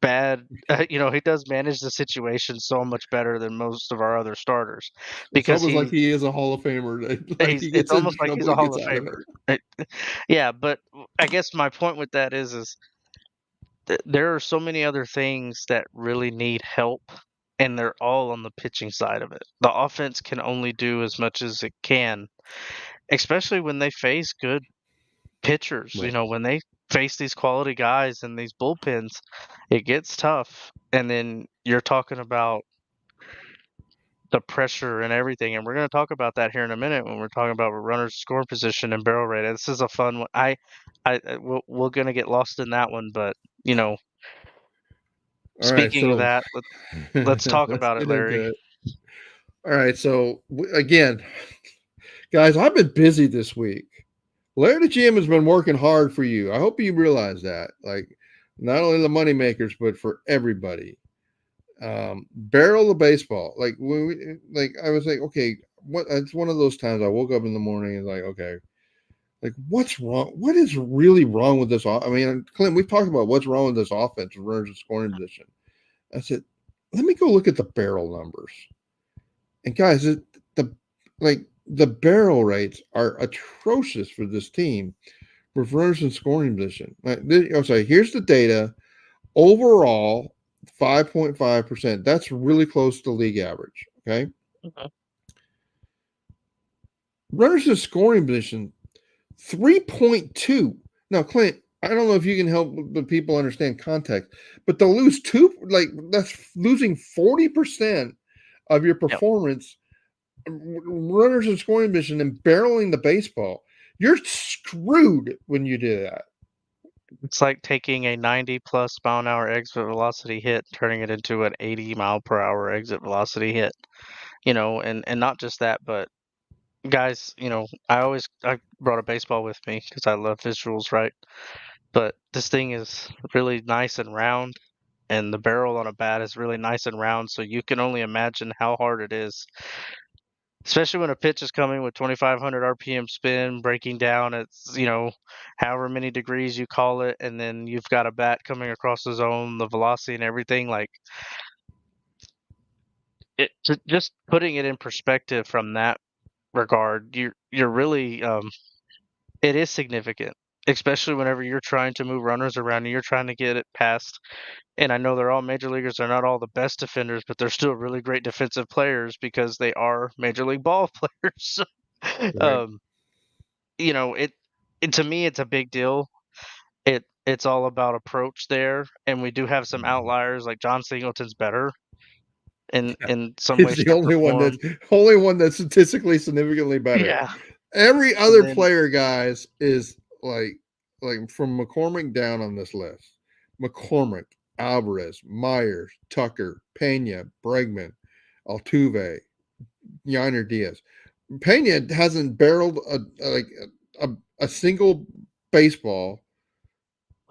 bad. He does manage the situation so much better than most of our other starters, It's because almost like he is a Hall of Famer. Like he it's gets into almost like he's trouble, a he Hall gets of out of it. Famer. Yeah, but I guess my point with that is there are so many other things that really need help, and they're all on the pitching side of it. The offense can only do as much as it can, especially when they face good pitchers. Right. When they face these quality guys in these bullpens, it gets tough. And then you're talking about the pressure and everything, and we're going to talk about that here in a minute when we're talking about runners scoring position and barrel rate. This is a fun one. We're going to get lost in that one, but you know, All right. speaking of So that, let's talk let's about it, get Larry. into it. All right. So again, guys, I've been busy this week. Larry the GM has been working hard for you. I hope you realize that. Like, not only the money makers, but for everybody. Barrel the baseball. Like like I was like, okay, what? It's one of those times I woke up in the morning and like, okay, like what's wrong? What is really wrong with this? I mean, Clint, we've talked about what's wrong with this offense in terms of scoring position. I said, let me go look at the barrel numbers. And guys, the like the barrel rates are atrocious for this team with runners in scoring position. I'm sorry, here's the data. Overall, 5.5%. That's really close to league average. Okay. Mhm. Runners in scoring position, 3.2. Now, Clint, I don't know if you can help the people understand context, but to lose two, like that's losing 40% of your Yep. performance, runners in scoring position and barreling the baseball. You're screwed when you do that. It's like taking a 90 plus mile an hour exit velocity hit, turning it into an 80 mile per hour exit velocity hit. And not just that, but guys, I brought a baseball with me because I love visuals, right? But this thing is really nice and round, and the barrel on a bat is really nice and round, so you can only imagine how hard it is, especially when a pitch is coming with 2,500 RPM spin, breaking down at, however many degrees you call it, and then you've got a bat coming across the zone, the velocity and everything. Like, just putting it in perspective from that regard, you're really, it is significant, especially whenever you're trying to move runners around and you're trying to get it past. And I know they're all major leaguers. They're not all the best defenders, but they're still really great defensive players because they are major league ball players. Right. um, it to me, it's a big deal. It's all about approach there, and we do have some outliers. Like John Singleton's better in some way, He's the shape, or form. only one that's statistically significantly better. Yeah, Every and other then player, guys, is from McCormick down on this list. McCormick, Alvarez, Myers, Tucker, Pena, Bregman, Altuve, Yiner Diaz. Pena hasn't barreled a single baseball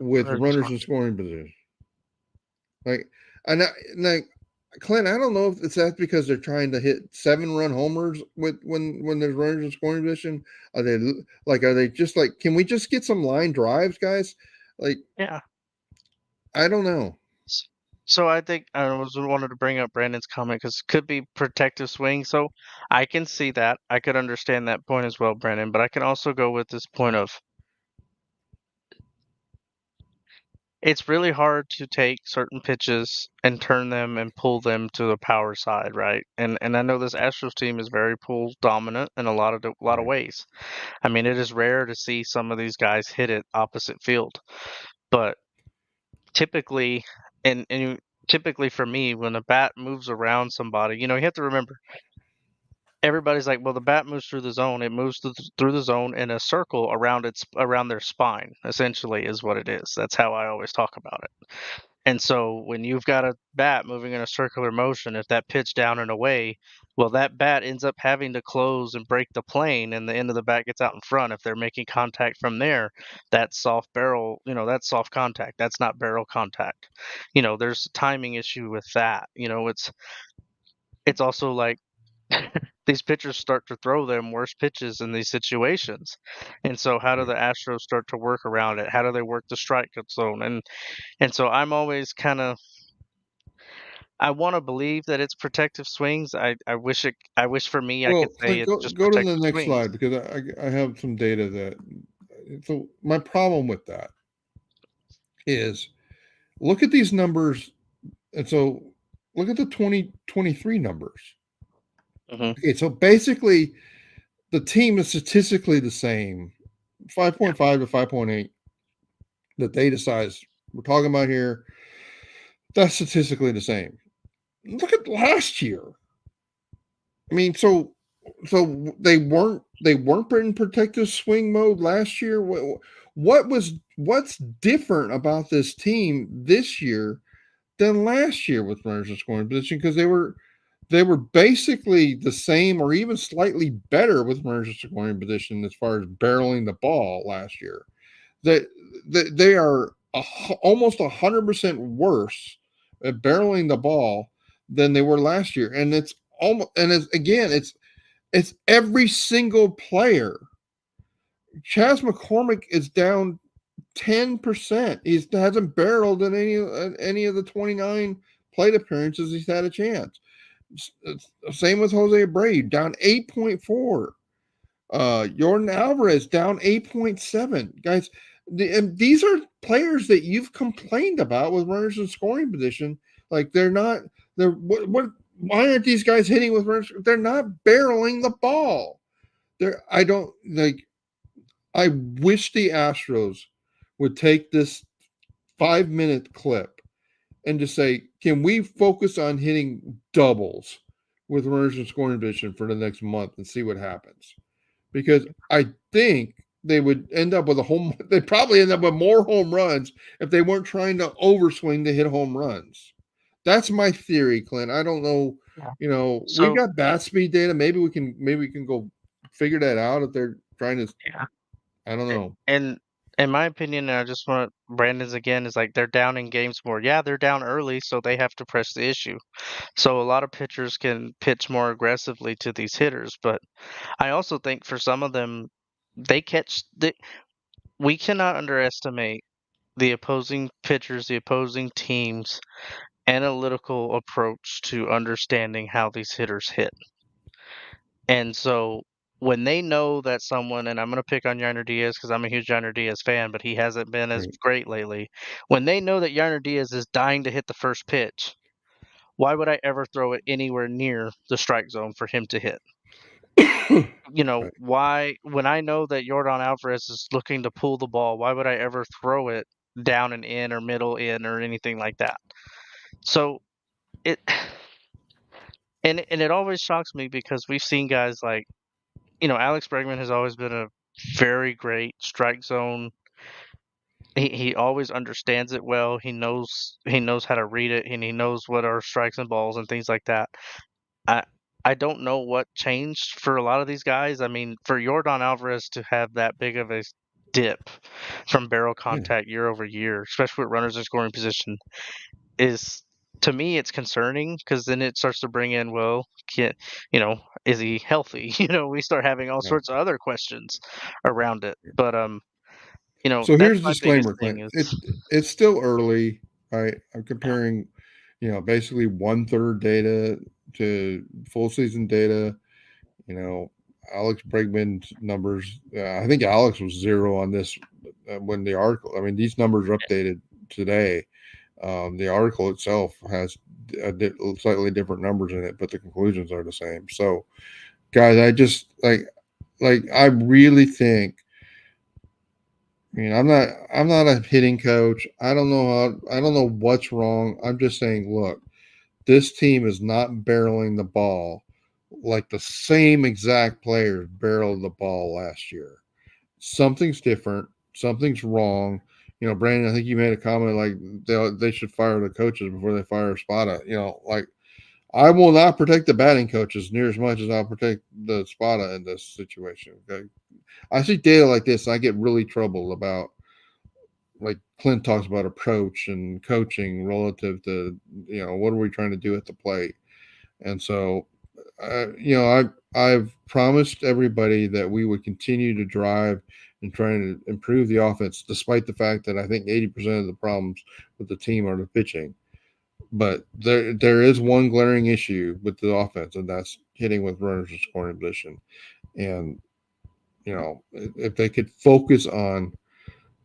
with runners in runners scoring. in scoring position. Like, like Clint, I don't know if it's that because they're trying to hit 7-run homers with when there's runners in scoring position. Are they just like, can we just get some line drives, guys? Like, Yeah. I don't know. S- So I think I was wanted to bring up Brandon's comment because could be protective swing. So I can see that. I could understand that point as well, Brandon. But I can also go with this point of it's really hard to take certain pitches and turn them and pull them to the power side, right? And I know this Astros team is very pull dominant in a lot of Right. ways. I mean, it is rare to see some of these guys hit it opposite field. But typically, and typically for me, when a bat moves around somebody, you have to remember everybody's like, well, the bat moves through the zone. It moves through the zone in a circle around their spine. Essentially, is what it is. That's how I always talk about it. And so when you've got a bat moving in a circular motion, if that pitch down and away, well, that bat ends up having to close and break the plane, and the end of the bat gets out in front. If they're making contact from there, that's soft barrel, that's soft contact. That's not barrel contact. There's a timing issue with that. It's also like these pitchers start to throw them worse pitches in these situations. And so how do Right. the Astros start to work around it? How do they work the strike zone? And so I'm always kind of I want to believe that it's protective swings. I wish for me I could Well, say Clint, it's go just go to the protective next swings. slide because I have some data that. So my problem with that is look at these numbers, and so look at the 2023 numbers. Hmm. Okay, so basically the team is statistically the same, 5.5 to 5.8. The data size we're talking about here, that's statistically the same. Look at last year. I mean, so they weren't in protective swing mode last year. What's different about this team this year than last year with runners in scoring position? Because they were basically the same or even slightly better with runners in scoring position as far as barreling the ball last year. They are almost 100% worse at barreling the ball than they were last year, and it's almost and it's again it's every single player. Chas McCormick is down 10%. He hasn't barreled in any of the 29 plate appearances he's had a chance. Same with Jose Abreu, down 8.4. Jordan Alvarez down 8.7. Guys, and these are players that you've complained about with runners in scoring position. Like they're not, they're what why aren't these guys hitting with runners? They're not barreling the ball. I don't like I wish the Astros would take this 5-minute clip and just say, can we focus on hitting doubles with runners in scoring position for the next month and see what happens? Because I think they would end up with they'd probably end up with more home runs if they weren't trying to overswing to hit home runs. That's my theory, Clint. I don't know. Yeah. We've So got bat speed data. Maybe we can go figure that out if they're trying to. yeah, I don't know. and in my opinion, and I just want Brandon's again is like they're down in games more. Yeah, they're down early, so they have to press the issue. So a lot of pitchers can pitch more aggressively to these hitters, but I also think for some of them, they catch the. We cannot underestimate the opposing pitchers, the opposing teams' analytical approach to understanding how these hitters hit. And so when they know that someone, and I'm going to pick on Yainer Diaz because I'm a huge Yainer Diaz fan, but he hasn't been as Right. great lately. When they know that Yainer Diaz is dying to hit the first pitch, why would I ever throw it anywhere near the strike zone for him to hit? Right. Why, when I know that Jordan Alvarez is looking to pull the ball, why would I ever throw it down and in or middle in or anything like that? So it, and it always shocks me because we've seen guys like, Alex Bregman has always been a very great strike zone. He always understands it well. He knows how to read it, and he knows what are strikes and balls and things like that. I I don't know what changed for a lot of these guys. I mean, for Jordan Alvarez to have that big of a dip from barrel Yeah. contact year over year, especially with runners in scoring position, is to me it's concerning because then it starts to bring in, well, is he healthy? We start having all Right. sorts of other questions around it. But So that's here's a my biggest disclaimer, thing Clint. is It's still early. I'm comparing, basically 1/3 data to full season data. You know, Alex Bregman's numbers. I think Alex was zero on this when the article. I mean, these numbers are updated today. The article itself has slightly different numbers in it, but the conclusions are the same. So, guys, I just like I really think mean, I'm not a hitting coach. I don't know what's wrong. I'm just saying, look, this team is not barreling the ball like the same exact players barreled the ball last year. Something's different. Something's wrong. Brandon, I think you made a comment like they should fire the coaches before they fire Espada. Like I will not protect the batting coaches near as much as I'll protect the Espada in this situation. Okay, I see data like this, and I get really troubled about like Clint talks about approach and coaching relative to what are we trying to do at the plate, and so I've promised everybody that we would continue to drive and trying to improve the offense, despite the fact that I think 80% of the problems with the team are the pitching. But there is one glaring issue with the offense, and that's hitting with runners in scoring position. And if they could focus on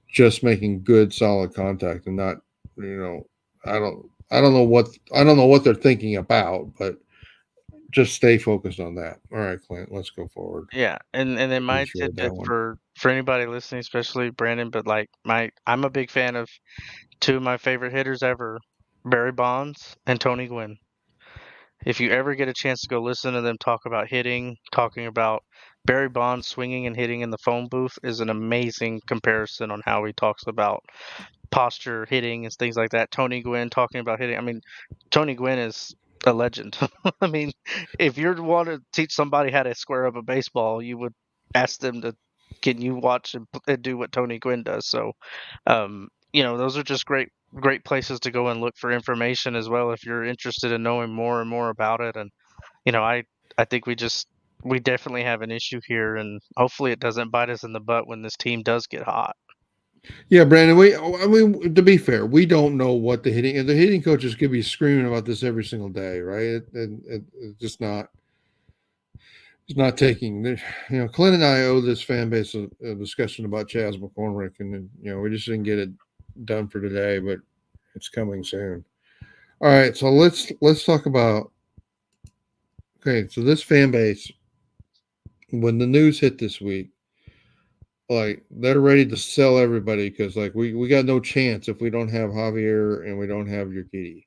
just making good, solid contact, and not, I don't know what they're thinking about, but just stay focused on that. All right, Clint, let's go forward. Yeah, and then my Appreciate that tidbit one. for anybody listening, especially Brandon, but like I'm a big fan of two of my favorite hitters ever, Barry Bonds and Tony Gwynn. If you ever get a chance to go listen to them talk about hitting, talking about Barry Bonds swinging and hitting in the phone booth is an amazing comparison on how he talks about posture, hitting, and things like that. Tony Gwynn talking about hitting. I mean, Tony Gwynn is a legend. I mean, if you want to teach somebody how to square up a baseball, you would ask them to, can you watch and do what Tony Gwynn does? So, those are just great places to go and look for information as well if you're interested in knowing more and more about it. And I think we definitely have an issue here, and hopefully it doesn't bite us in the butt when this team does get hot. Yeah, Brandon. I mean, to be fair, we don't know what the hitting coaches could be screaming about this every single day, right? It's just not. It's not taking. Clint and I owe this fan base a discussion about Chaz McCormick, and we just didn't get it done for today, but it's coming soon. All right, so let's talk about. Okay, so this fan base, when the news hit this week, like they're ready to sell everybody because like we got no chance if we don't have Javier and we don't have Urquidy.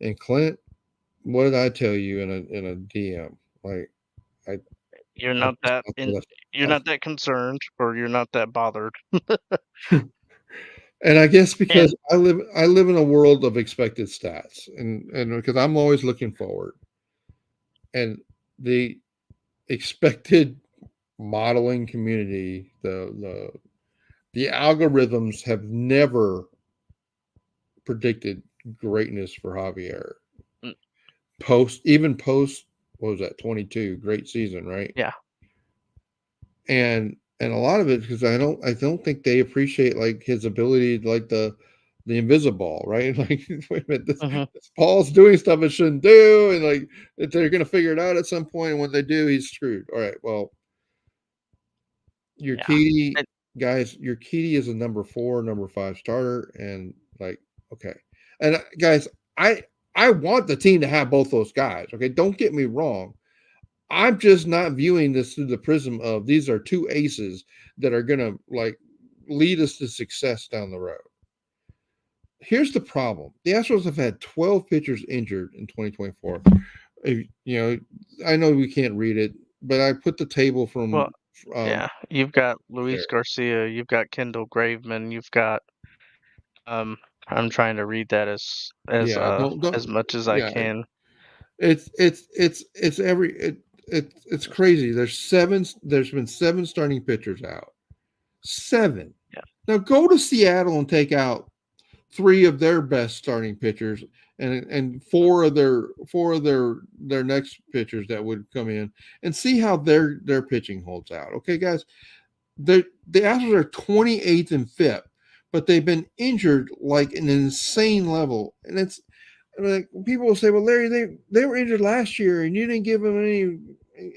And Clint, what did I tell you in a DM? Like I You're I not just that in, you're I, not that concerned, or you're not that bothered. and I guess And because I live in a world of expected stats, and because I'm always looking forward, and the expected modeling community, the algorithms have never predicted greatness for Javier. mm, Even post what was that 22 great season, right? yeah, And a lot of it because I don't think they appreciate like his ability like the invisible, right? Like wait a minute, hmm, this Paul's doing stuff it shouldn't do, and like if they're gonna figure it out at some point, and when they do, he's screwed. All right, well, your yeah. Urquidy, And, guys, your Urquidy is a number 4, number 5 starter, and like okay, and guys, I I want the team to have both those guys. Okay, don't get me wrong. I'm just not viewing this through the prism of these are two aces that are gonna like lead us to success down the road. Here's the problem: the Astros have had 12 pitchers injured in 2024. I know we can't read it, but I put the table well, from yeah, you've got Luis there. Garcia, you've got Kendall Graveman, you've got um. I'm trying to read that Yeah, as don't. much as I Yeah, can. it's crazy. There's been 7 starting pitchers out. 7. Yeah. Now go to Seattle and take out 3 of their best starting pitchers and 4 of their next pitchers that would come in and see how their pitching holds out. Okay, guys, the Astros are 28th and 5th, but they've been injured like an insane level, and it's like people will say, "Well, Larry, they were injured last year, and you didn't give them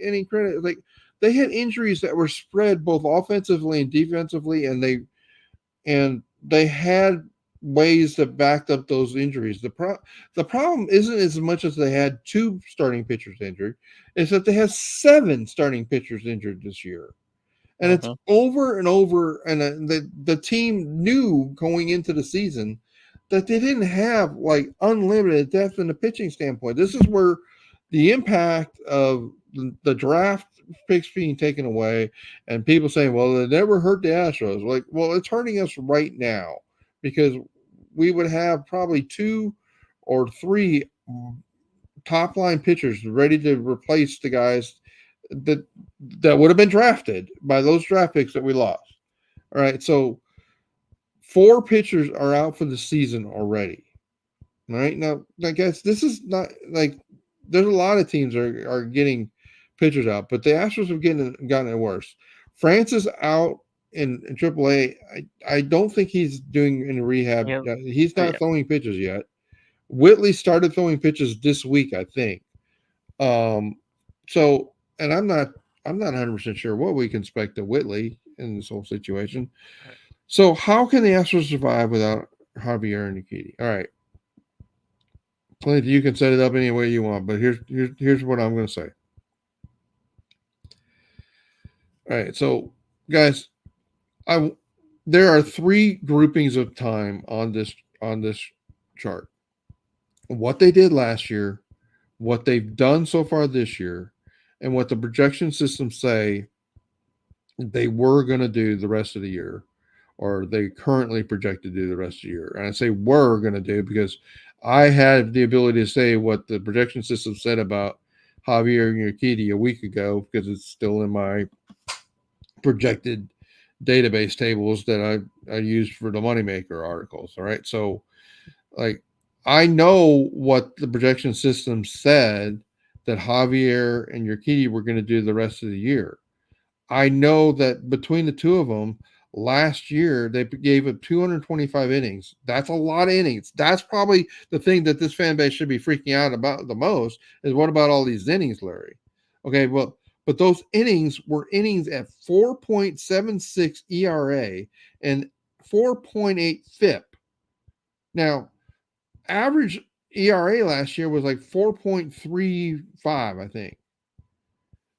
any credit." Like they had injuries that were spread both offensively and defensively, and they had ways that backed up those injuries. The problem isn't as much as they had 2 starting pitchers injured, is that they have 7 starting pitchers injured this year. And it's Hmm. over and over. And the team knew going into the season that they didn't have like unlimited depth in the pitching standpoint. This is where the impact of the draft picks being taken away and people saying, well, it never hurt the Astros. Like, well, it's hurting us right now because we would have probably 2 or 3 top line pitchers ready to replace the guys that would have been drafted by those draft picks that we lost. All right, so 4 pitchers are out for the season already. All right, now I guess this is not like there's a lot of teams are getting pitchers out, but the Astros have gotten it worse. France is out in AAA. I don't think he's doing any rehab. Yeah, He's not yeah. throwing pitches yet. Whitley started throwing pitches this week, I think. Um, so, and I'm not 100% sure what we can expect of Whitley in this whole situation. So, how can the Astros survive without Javier and Urquidy? All right, Clint, you can set it up any way you want, but here's what I'm going to say. All right, so guys, I there are 3 groupings of time on this chart. What they did last year, what they've done so far this year, and what the projection systems say they were going to do the rest of the year, or they currently project to do the rest of the year. And I say were going to do because I had the ability to say what the projection system said about Javier Urquidy a week ago because it's still in my projected database tables that I used for the Moneymaker articles. All right. So, like, I know what the projection system said that Javier and Urquidy were going to do the rest of the year. I know that between the two of them, last year they gave up 225 innings. That's a lot of innings. That's probably the thing that this fan base should be freaking out about the most is what about all these innings, Larry? Okay, well, but those innings were innings at 4.76 ERA and 4.8 FIP. Now, average ERA last year was like 4.35, I think.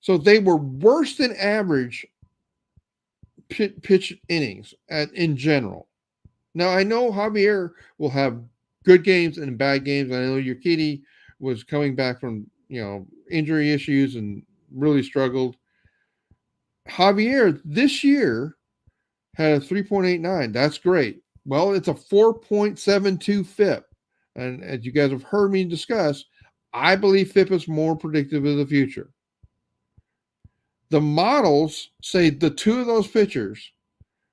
So they were worse than average pitch innings in general. Now I know Javier will have good games and bad games. I know Urquidy was coming back from injury issues and really struggled. Javier this year had a 3.89. That's great. Well, it's a 4.72 FIP. And as you guys have heard me discuss, I believe FIP is more predictive of the future. The models say the 2 of those pitchers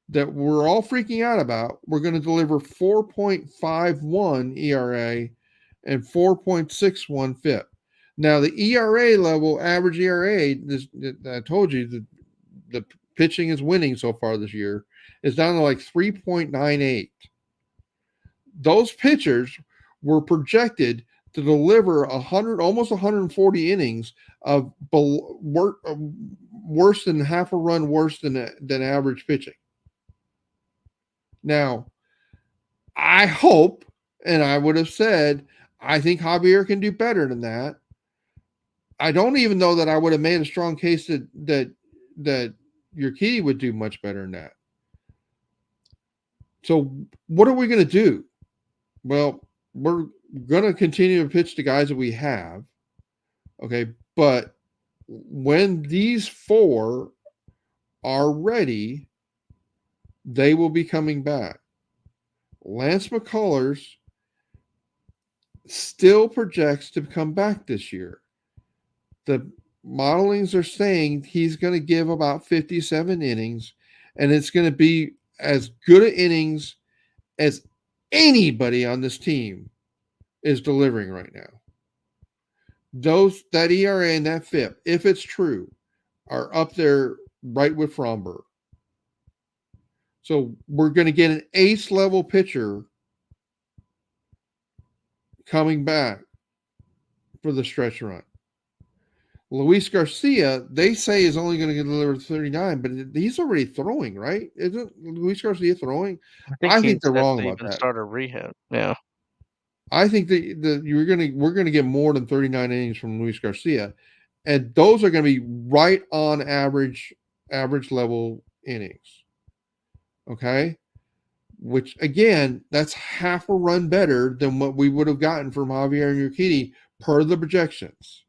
that we're all freaking out about, we're going to deliver 4.51 ERA and 4.61 FIP. Now, the ERA level, average ERA, I told you the pitching is winning so far this year, is down to like 3.98. Those pitchers were projected to deliver almost 140 innings of worse than half a run worse than average pitching. Now, I hope, and I would have said, I think Javier can do better than that. I don't even know that I would have made a strong case that Urquidy would do much better than that. So, what are we going to do? Well, we're going to continue to pitch the guys that we have. Okay, but when these 4 are ready, they will be coming back. Lance McCullers still projects to come back this year. The modelings are saying he's going to give about 57 innings, and it's going to be as good an innings as anybody on this team is delivering right now. That ERA and that FIP, if it's true, are up there right with Fromberg. So we're going to get an ace level pitcher coming back for the stretch run. Luis Garcia, they say, is only going to deliver 39, but he's already throwing, right? Isn't Luis Garcia throwing? I think they're wrong about even that. started rehab. Yeah. I think that we're going to get more than 39 innings from Luis Garcia, and those are going to be right on average average level innings. Okay. Which again, that's half a run better than what we would have gotten from Javier and Urquidy per the projections.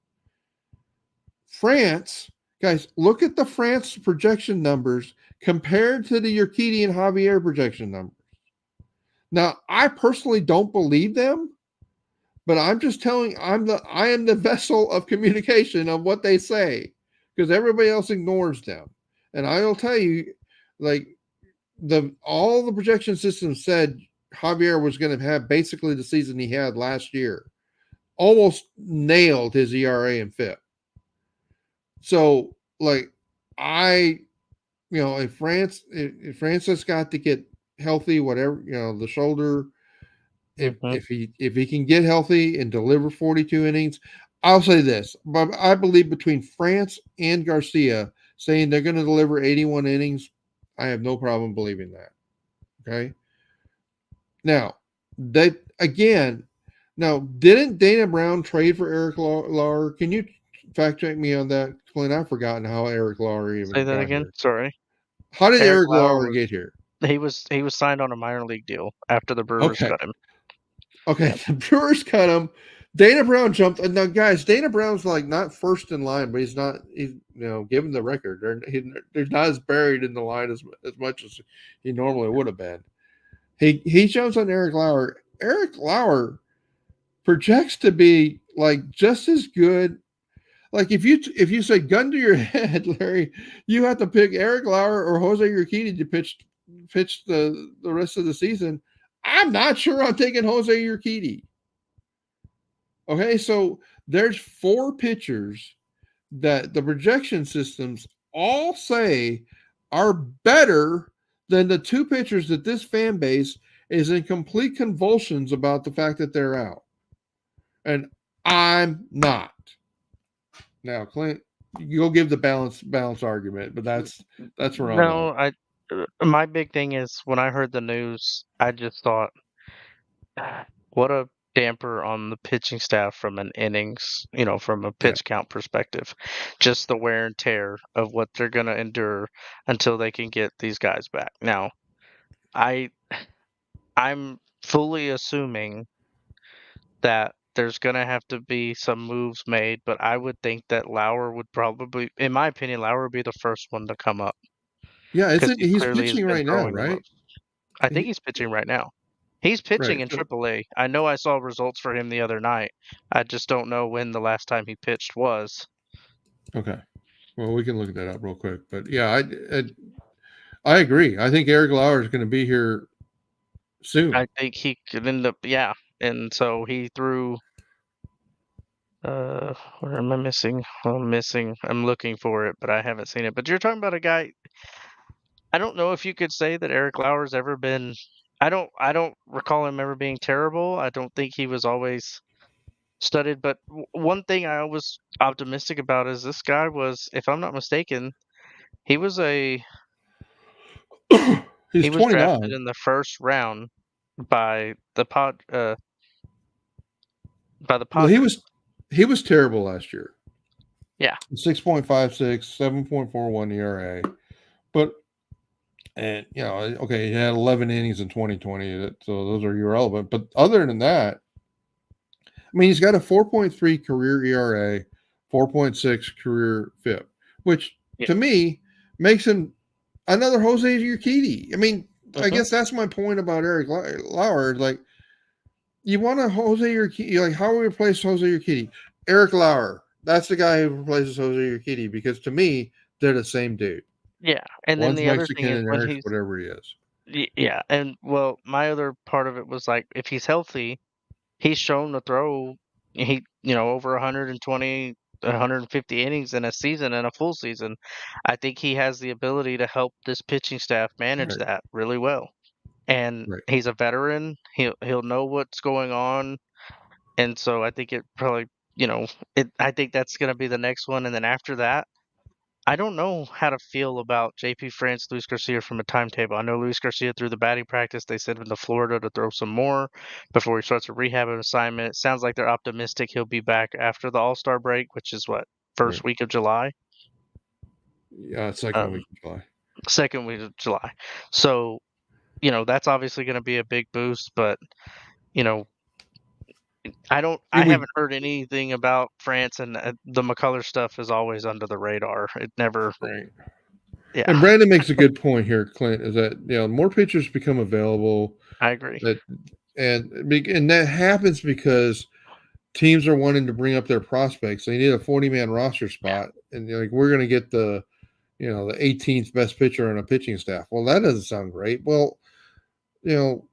France, guys, look at the France projection numbers compared to the Urquidy and Javier projection numbers. Now, I personally don't believe them, but I'm just telling I am the vessel of communication of what they say because everybody else ignores them. And I'll tell you, like the all the projection systems said Javier was going to have basically the season he had last year. Almost nailed his ERA and FIP. So like I if Francis got to get healthy, whatever, the shoulder, Hmm. if he can get healthy and deliver 42 innings, I'll say this. But I believe between France and Garcia saying they're going to deliver 81 innings, I have no problem believing that. Okay. Now, that again, now didn't Dana Brown trade for Eric Lauer? Can you fact check me on that, Clint? I've forgotten how Eric Lauer Say even that got again. here. Sorry. How did Eric Eric Lauer Lauer was get here? he was signed on a minor league deal after the Brewers Okay. cut him. Okay. Yeah. The Brewers cut him. Dana Brown jumped. Now, guys, Dana Brown's like not first in line, but he's not. He's given the record, they're not as buried in the line as much as he normally would have been. He jumps on Eric Lauer. Eric Lauer projects to be like just as good. Like if you say gun to your head, Larry, you have to pick Eric Lauer or Jose Urquidy to pitch the rest of the season. I'm not sure I'm taking Jose Urquidy. Okay, so there's four pitchers that the projection systems all say are better than the two pitchers that this fan base is in complete convulsions about the fact that they're out. And I'm not. Now, Clint, you'll give the balance argument, but that's where I'm at. No, my big thing is when I heard the news, I just thought, what a damper on the pitching staff from an innings, from a Yeah. pitch count perspective. Just the wear and tear of what they're gonna endure until they can get these guys back. Now, I I'm fully assuming that there's gonna have to be some moves made, but I would think that Lauer would probably, in my opinion, Lauer would be the first one to come up Yeah, because isn't he he's clearly has pitching been right now, throwing the right? most. I think He, he's pitching right now. He's pitching right. in So AAA. I know I saw results for him the other night. I just don't know when the last time he pitched was. okay. Well, we can look that up real quick. But yeah, I agree. I think Eric Lauer is going to be here soon. I think he could end up, yeah. And so he threw. What am I missing? Well, I'm missing. I'm looking for it, but I haven't seen it. But you're talking about a guy. I don't know if you could say that Eric Lauer's ever been. I don't recall him ever being terrible. I don't think he was always studied. But one thing I was optimistic about is this guy was, if I'm not mistaken, he was a He's he was drafted 29. in the first round by the Well, Padres. he was terrible last year. Yeah. 6.56, 7.41 ERA. But and okay, he had 11 innings in 2020, so those are irrelevant. But other than that, I mean, he's got a 4.3 career ERA, 4.6 career FIP, which Yeah. to me makes him another Jose Urquidy. I mean, I Hmm. guess that's my point about Eric Lauer. Like, you want a Jose Urquidy? Like, how we replace Jose Urquidy? Eric Lauer. That's the guy who replaces Jose Urquidy because to me, they're the same dude. Yeah. And then One's the other thing Mexican is and when Eric's he's whatever he is. yeah, and well, my other part of it was like if he's healthy, he's shown to throw over 120, 150 innings in a season in a full season. I think he has the ability to help this pitching staff manage Right, that really well. And right. he's a veteran. He'll know what's going on. And so I think it probably, I think that's going to be the next one. And then after that, I don't know how to feel about JP France, Luis Garcia from a timetable. I know Luis Garcia through the batting practice. They sent him to Florida to throw some more before he starts a rehab assignment. It sounds like they're optimistic he'll be back after the All-Star break, which is what, Right. first week of July? Second um, week of July. second week of July. So, that's obviously going to be a big boost, but, you know, I And we haven't heard anything about France, and the McCullers stuff is always under the radar. It never, right. And yeah, Brandon makes a good point here, Clint, is that more pitchers become available I agree. that and that happens because teams are wanting to bring up their prospects. They need a 40-man roster Yeah. spot, and like we're going to get the 18th best pitcher on a pitching staff. Well, that doesn't sound great. Well, you know,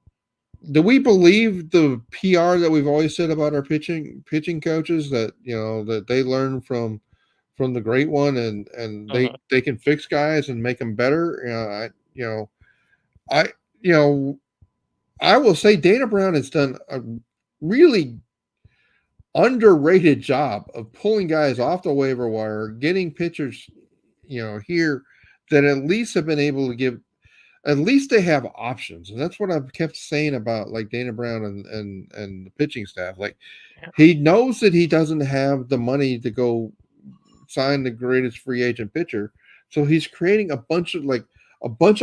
do we believe the PR that we've always said about our pitching coaches that that they learn from the great one and Mhm. they can fix guys and make them better? I you know I will say Dana Brown has done a really underrated job of pulling guys off the waiver wire, getting pitchers, here that at least have been able to give. At least they have options, and that's what I've kept saying about like Dana Brown and the pitching staff. Like Yeah. he knows that he doesn't have the money to go sign the greatest free agent pitcher, so he's creating a bunch of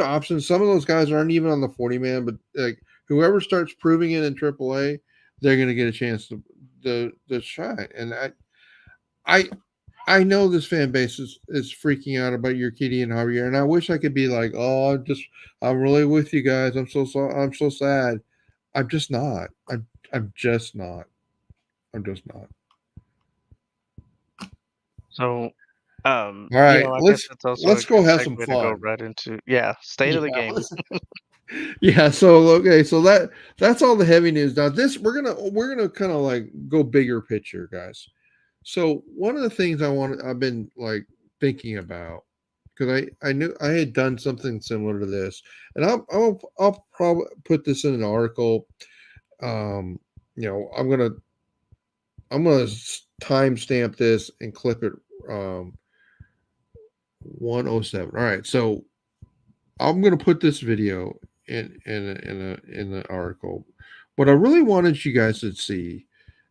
options. Some of those guys aren't even on the 40-man, but like whoever starts proving it in AAA, they're going to get a chance to shine. And I I know this fan base is freaking out about Urquidy and Javier, and I wish I could be like, oh, I'm really with you guys. I'm so sad. I'm just not. I'm just not. I'm just not. So, All right, I guess let's that's also a let's go good have some segue to go fun. right into, yeah, state of the Yeah, game. let's yeah. So okay, so that's all the heavy news. Now this we're gonna kind of like go bigger picture, guys. So one of the things I've been like thinking about because I knew I had done something similar to this, and I'll probably put this in an article. Um, I'm gonna timestamp this and clip it. 107. All right, so I'm gonna put this video in the article. What I really wanted you guys to see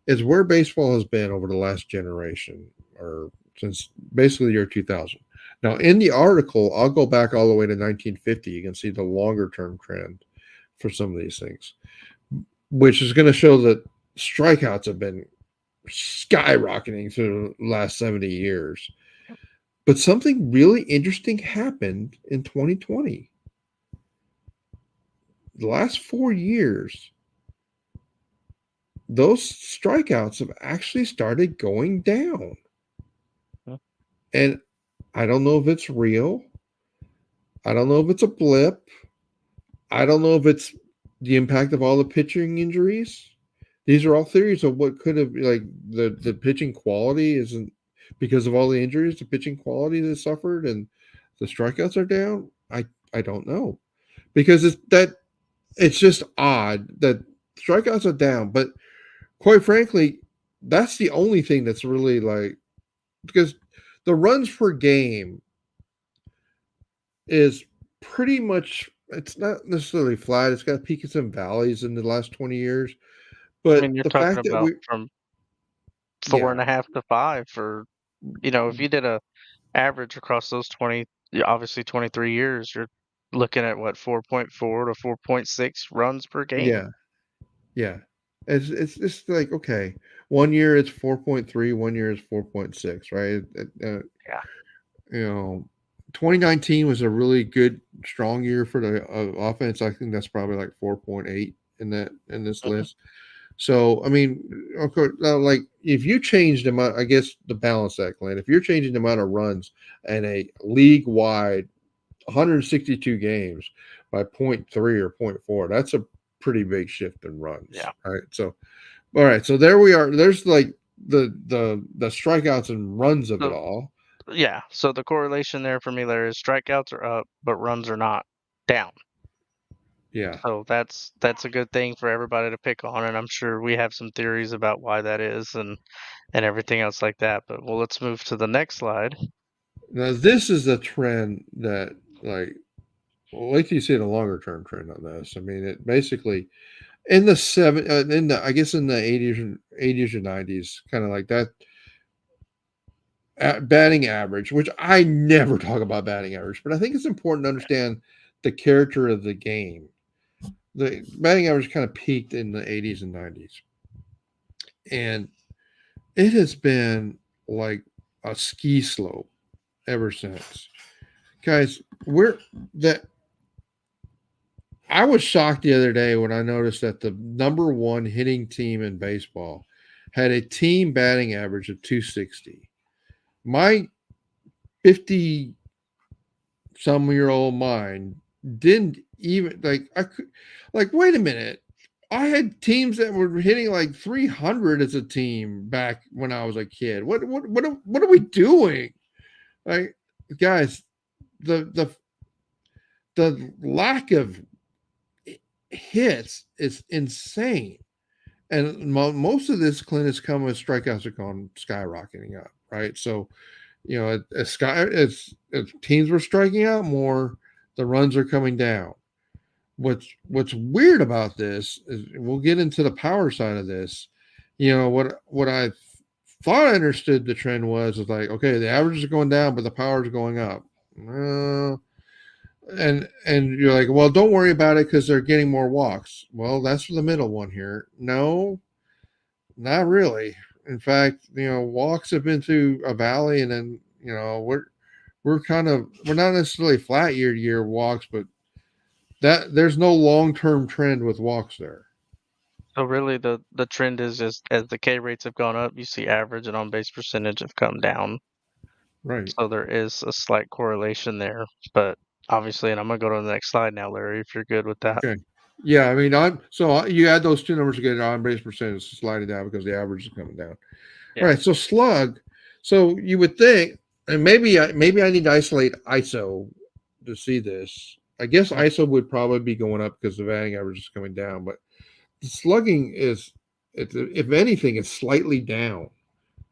is where baseball has been over the last generation, or since basically the year 2000. Now, in the article, I'll go back all the way to 1950. You can see the longer term trend for some of these things, which is going to show that strikeouts have been skyrocketing through the last 70 years. But something really interesting happened in 2020. The last 4 years, those strikeouts have actually started going down. Hmm. And I don't know if it's real. I don't know if it's a blip. I don't know if it's the impact of all the pitching injuries. These are all theories of what could have like the pitching quality isn't because of all the injuries, the pitching quality has suffered and the strikeouts are down. I don't know. Because it's just odd that strikeouts are down, but quite frankly, that's the only thing that's really like because the runs per game is pretty much it's not necessarily flat. It's got peaks and valleys in the last 20 years. I But mean, you're the talking fact that about we from four yeah, and a half to five for, if you did a average across those 20, yeah, obviously 23 years, you're looking at what, 4.4 to 4.6 runs per game. yeah, yeah. It's just like okay, 1 year it's 4.3, 1 year is 4.6, right? Yeah. You know, 2019 was a really good, strong year for the offense. I think that's probably like 4.8 in this Hmm. list. So, I mean, of course, like if you change the amount, I guess the balance that, Glenn, if you're changing the amount of runs and a league wide 162 games by point 0.3 or point 0.4, that's a pretty big shift in runs, Yeah. right? So, all right, so there we are. There's like the strikeouts and runs of it So, all. yeah. So the correlation there for me there is strikeouts are up, but runs are not down. Yeah. So that's a good thing for everybody to pick on, and I'm sure we have some theories about why that is and everything else like that. But well, let's move to the next slide. Now this is a trend that like well, wait till you see the longer term trend on this. I mean, it basically in the I guess in the 80s or 90s, kind of like that. batting average, which I never talk about batting average, but I think it's important to understand the character of the game. The batting average kind of peaked in the 80s and 90s, and it has been like a ski slope ever since. Guys, we're that I was shocked the other day when I noticed that the number one hitting team in baseball had a team batting average of 260. My 50 some year old mind didn't even like wait a minute. I had teams that were hitting like 300 as a team back when I was a kid. What are we doing? Like guys, the the lack of hits is insane. And most of this, Clint, has come with strikeouts are gone skyrocketing up, right? So, as teams were striking out more, the runs are coming down. What's weird about this is we'll get into the power side of this. What I thought I understood the trend was like, okay, the averages are going down, but the power is going up. And you're like, well, don't worry about it because they're getting more walks. Well, that's the middle one here. No, not really. In fact, walks have been through a valley, and then we're not necessarily flat year to year walks, but that there's no long term trend with walks there. So really, the trend is just as the K rates have gone up, you see average and on base percentage have come down. Right. So there is a slight correlation there, but obviously, and I'm gonna go to the next slide now, Larry, if you're good with that. Okay. Yeah, I mean, you add those two numbers together, on base percentage is sliding down because the average is coming down. All Yeah. right, so slug. So you would think, and maybe I need to isolate ISO to see this. I guess Mm. ISO would probably be going up because the batting average is coming down, but the slugging if anything, it's slightly down.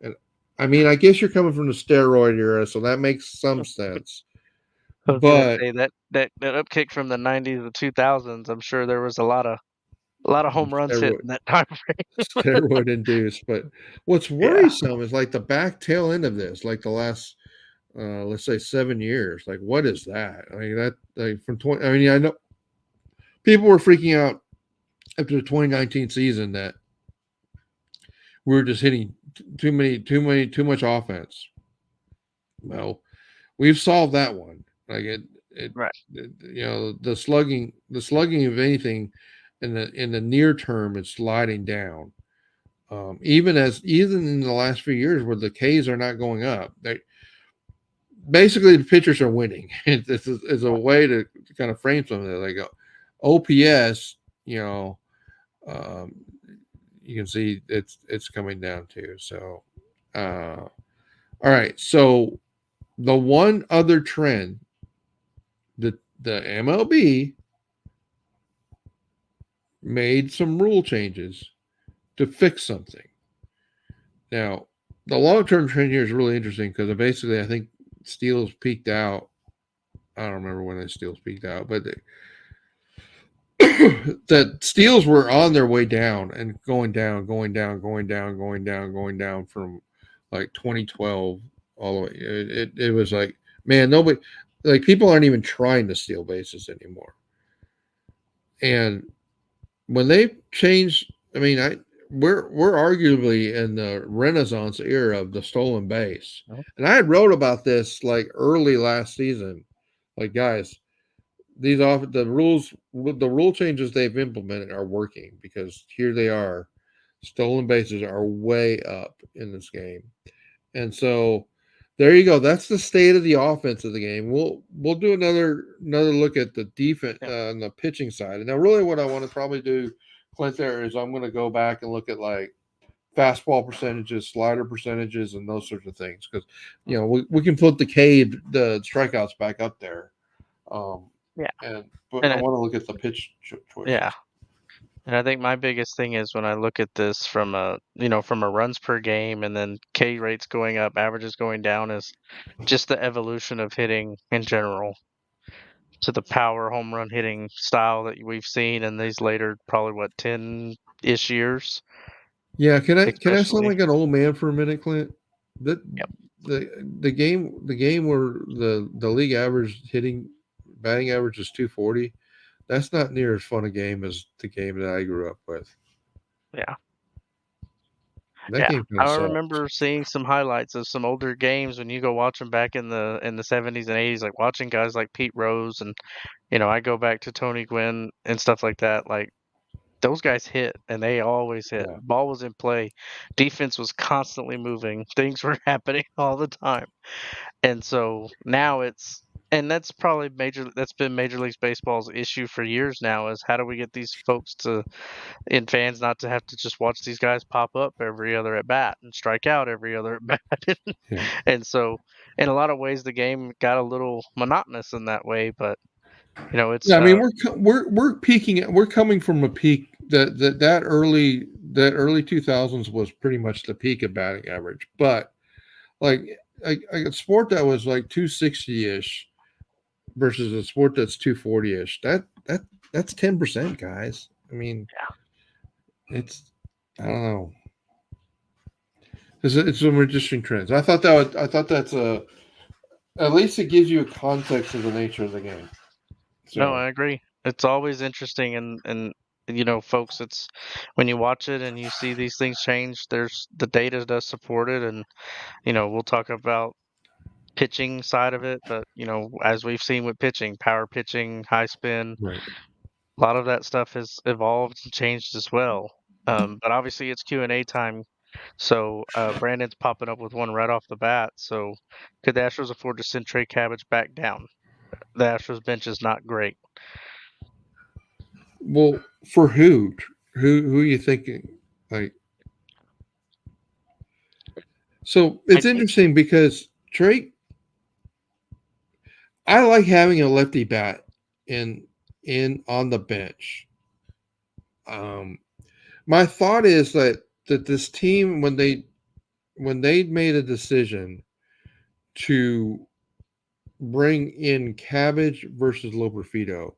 And I mean, I guess you're coming from the steroid era, so that makes some sense. I was gonna But say that upkick from the '90s to 2000s, I'm sure there was a lot of home runs hit steroid in that time frame. steroid induced. But what's Yeah. worrisome is like the back tail end of this, like the last let's say 7 years. Like, what is that? I mean, that like from 20. I mean, I know people were freaking out after the 2019 season that we were just hitting too much offense. Well, we've solved that one. Like Right. the slugging of anything in the near term is sliding down. Even in the last few years where the K's are not going up, they basically the pitchers are winning. This is a way to kind of frame something. Like OPS, um, you can see it's coming down too. So, all right. So the one other trend that the MLB made some rule changes to fix something. Now, the long term trend here is really interesting because basically, I think steals peaked out. I don't remember when the steals peaked out, but that steals were on their way down and going down, going down, going down, going down, going down from like 2012 all the way. It was like, man, nobody, like people aren't even trying to steal bases anymore. And when they changed, I mean, we're arguably in the Renaissance era of the stolen base, Oh, and I had wrote about this like early last season. Like, guys, the rule changes they've implemented are working because here they are, stolen bases are way up in this game, and so there you go. That's the state of the offense of the game. We'll do another look at the defense yeah. on the pitching side. And now, really, what I want to probably do, Clint, there is I'm going to go back and look at like fastball percentages, slider percentages, and those sorts of things because we can put the strikeouts back up there. Yeah. But And I I, want to look at the pitch yeah. choices. And I think my biggest thing is when I look at this from a runs per game and then K rates going up, averages going down is just the evolution of hitting in general to the power home run hitting style that we've seen in these later probably what 10-ish years Yeah, can I sound especially. like an old man for a minute, Clint? That Yep. the game where the league average hitting batting average is 240. That's not near as fun a game as the game that I grew up with. Yeah. That Yeah, game kind of I sucks. remember seeing some highlights of some older games when you go watch them back in the 70s and 80s, like watching guys like Pete Rose and I go back to Tony Gwynn and stuff like that. Like those guys hit and they always hit. Yeah, Ball was in play. Defense was constantly moving. Things were happening all the time. And so now and that's been Major League Baseball's issue for years now is how do we get these folks to and fans not to have to just watch these guys pop up every other at bat and strike out every other at bat. yeah. And so in a lot of ways the game got a little monotonous in that way, but it's Yeah, I mean we're peaking. We're coming from a peak that early 2000s was pretty much the peak of batting average. But like a sport that was like 260 ish versus a sport that's 240 ish. That's 10%, guys. I mean, it's I don't know. It's some interesting trends. I thought that's a at least it gives you a context of the nature of the game. no, So I agree. It's always interesting and folks, it's when you watch it and you see these things change, there's the data does support it and we'll talk about pitching side of it, but as we've seen with pitching, power pitching, high spin, right. a lot of that stuff has evolved and changed as well. But obviously it's Q&A time. So Brandon's popping up with one right off the bat. So could the Astros afford to send Trey Cabbage back down? The Astros bench is not great. Well, for who? Who are you thinking? Like, so I it's think interesting because Drake. I like having a lefty bat in on the bench. Um, my thought is that this team when they made a decision to bring in Cabbage versus Loperfido,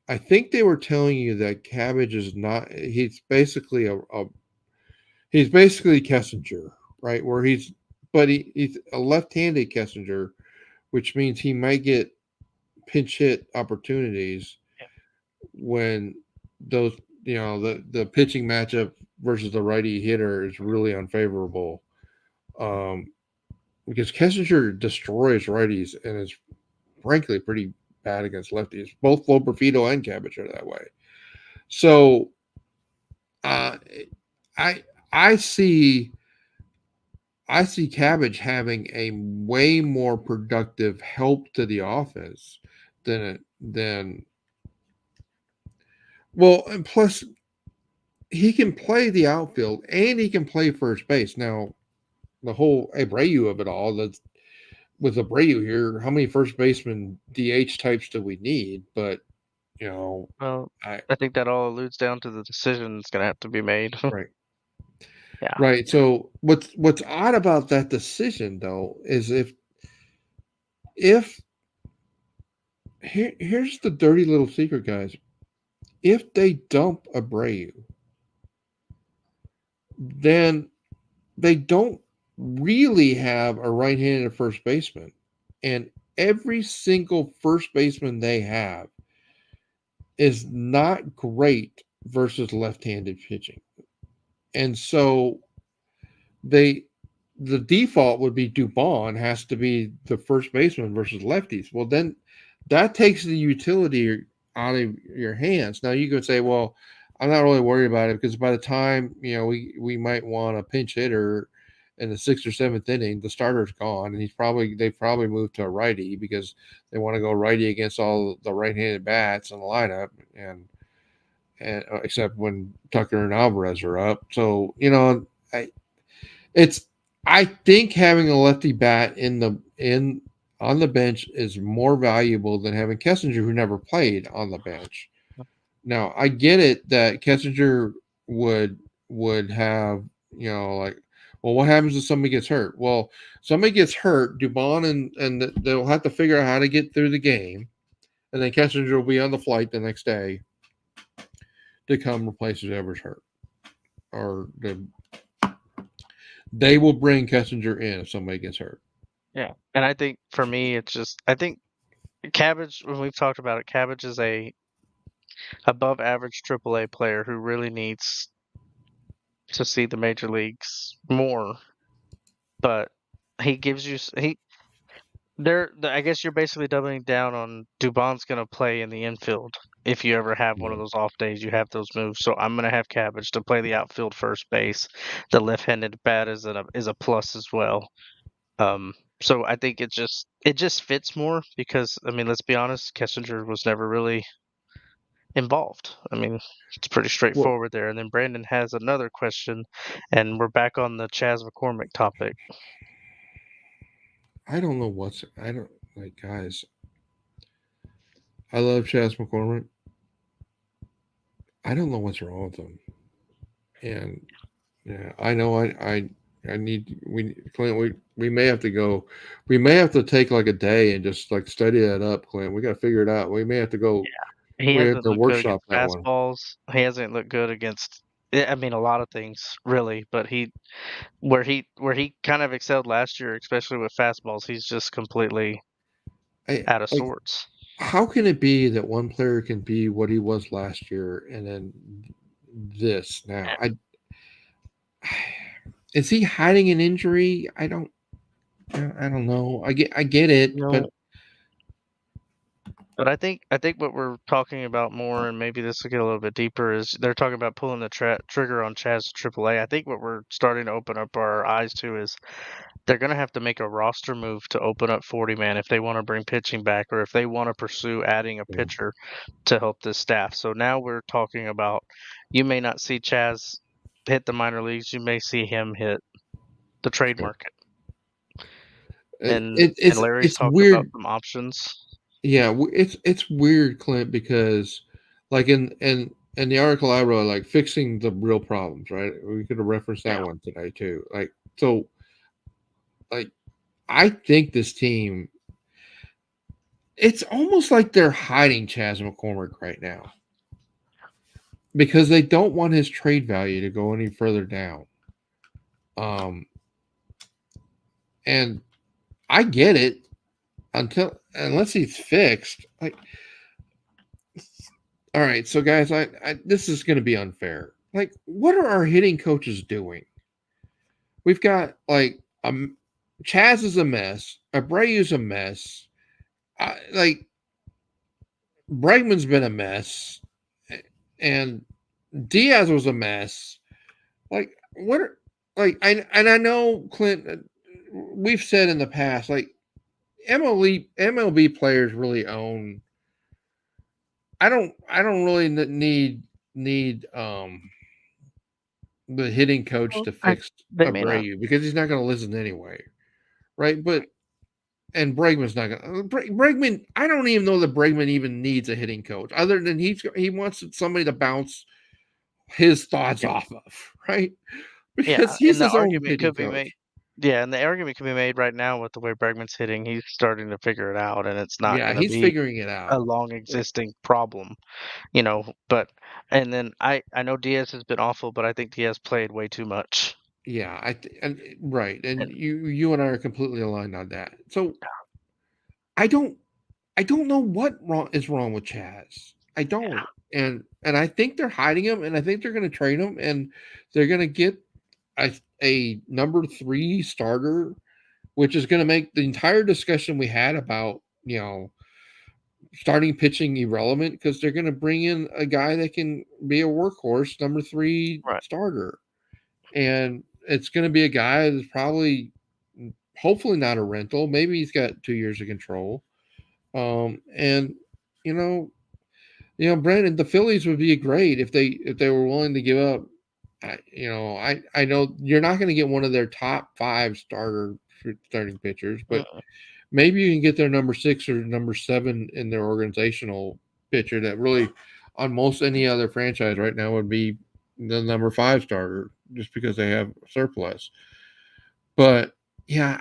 I think they were telling you that Cabbage is not. He's basically Kessinger, right? Where he's a left-handed Kessinger, which means he might get pinch hit opportunities when those the pitching matchup versus the righty hitter is really unfavorable. Um, because Kessinger destroys righties and is frankly pretty bad against lefties. Both Loperfido and Cabbage are that way. So uh, I I see I see Cabbage having a way more productive help to the offense than well, and plus he can play the outfield and he can play first base. Now, the whole Abreu of it all, that's with Abreu here, how many first baseman DH types do we need? But you know, well, I I think that all alludes down to the decision that's going to have to be made. right, Yeah. right. So what's odd about that decision though is if here's the dirty little secret, guys. If they dump Abreu, then they don't really have a right-handed first baseman, and every single first baseman they have is not great versus left-handed pitching. And so they the default would be Dubon has to be the first baseman versus lefties. Well, then that takes the utility out of your hands. Now you could say, well, I'm not really worried about it because by the time we might want a pinch hitter in the sixth or seventh inning, the starter's gone, and they've probably moved to a righty because they want to go righty against all the right-handed bats in the lineup, and except when Tucker and Alvarez are up. So I it's I think having a lefty bat in on the bench is more valuable than having Kessinger who never played on the bench. Now I get it that Kessinger would would have like, well, what happens if somebody gets hurt? Well, somebody gets hurt, Dubon and they'll have to figure out how to get through the game, and then Kessinger will be on the flight the next day to come replace whoever's hurt, or they will bring Kessinger in if somebody gets hurt. Yeah. And I think for me, it's just I think Cabbage. When we've talked about it, Cabbage is a above average AAA player who really needs to see the major leagues more. But he gives you he I guess you're basically doubling down on Dubon's going to play in the infield. If you ever have one Yeah. of those off days, you have those moves. So I'm going to have Cabbage to play the outfield first base. The left-handed bat is a plus as well. Um, so I think it just fits more because I mean, let's be honest, Kessinger was never really involved. I mean, it's pretty Well, straightforward there. And then Brandon has another question, and we're back on the Chaz McCormick topic. I don't know I don't like guys. I love Chas McCormick. I don't know what's wrong with him. And yeah, I know I need we Clint, we may have to go, we may have to take like a day and just like study that up, Clint. We got to figure it out. We may have to go, He we have hasn't to looked good workshop against that one. fastballs. He hasn't looked good against I mean a lot of things really, but he kind of excelled last year, especially with fastballs, he's just completely I out of like, sorts. how can it be that one player can be what he was last year and then this now? Is he hiding an injury? I don't know. I get it, You but know, but I think what we're talking about more, and maybe this will get a little bit deeper, is they're talking about pulling the trigger on Chaz AAA. I think what we're starting to open up our eyes to is they're going to have to make a roster move to open up 40 man if they want to bring pitching back or if they want to pursue adding a yeah, pitcher to help this staff. So now we're talking about you may not see Chaz hit the minor leagues, you may see him hit the trade yeah. market. And Larry's It's talked about weird. some options. Yeah, it's weird, Clint, because like in the article I wrote, like fixing the real problems, right? We could have referenced that Yeah. one today too. Like so, like I think this team, it's almost like they're hiding Chas McCormick right now because they don't want his trade value to go any further down. Um, and I get it unless he's fixed. Like, all right, so guys, I this is going to be unfair. Like, what are our hitting coaches doing? We've got like Chaz is a mess. Abreu's a mess. Like Bregman's been a mess, and Diaz was a mess. Like what? I know Clint. We've said in the past, like MLB players really own. I don't really need the hitting coach Well, to fix they may not. Abreu because he's not going to listen anyway, right? But and Bregman's not going to Bregman. I don't even know that Bregman even needs a hitting coach other than he wants somebody to bounce his thoughts Yeah. off of, right? Yeah, Because he's and the his own argument hitting could be made. coach. Yeah, and the argument can be made right now with the way Bregman's hitting. He's starting to figure it out, and it's not Yeah, going to he's be figuring it a out. long existing problem, you know. But and then I know Diaz has been awful, but I think Diaz played way too much. Yeah, and right, and And you and I are completely aligned on that. So I don't I don't know what is wrong with Chaz. I don't, and I think they're hiding him, and I think they're going to trade him, and they're going to get a number three starter, which is going to make the entire discussion we had about starting pitching irrelevant because they're going to bring in a guy that can be a workhorse number three right, starter, and it's going to be a guy that's probably hopefully not a rental. Maybe he's got 2 years of control. And you know, Brandon, the Phillies would be great if they were willing to give up. I know you're not going to get one of their top five starting pitchers, but mm, maybe you can get their number six or number seven in their organizational pitcher that really, on most any other franchise right now, would be the number five starter just because they have surplus. But yeah,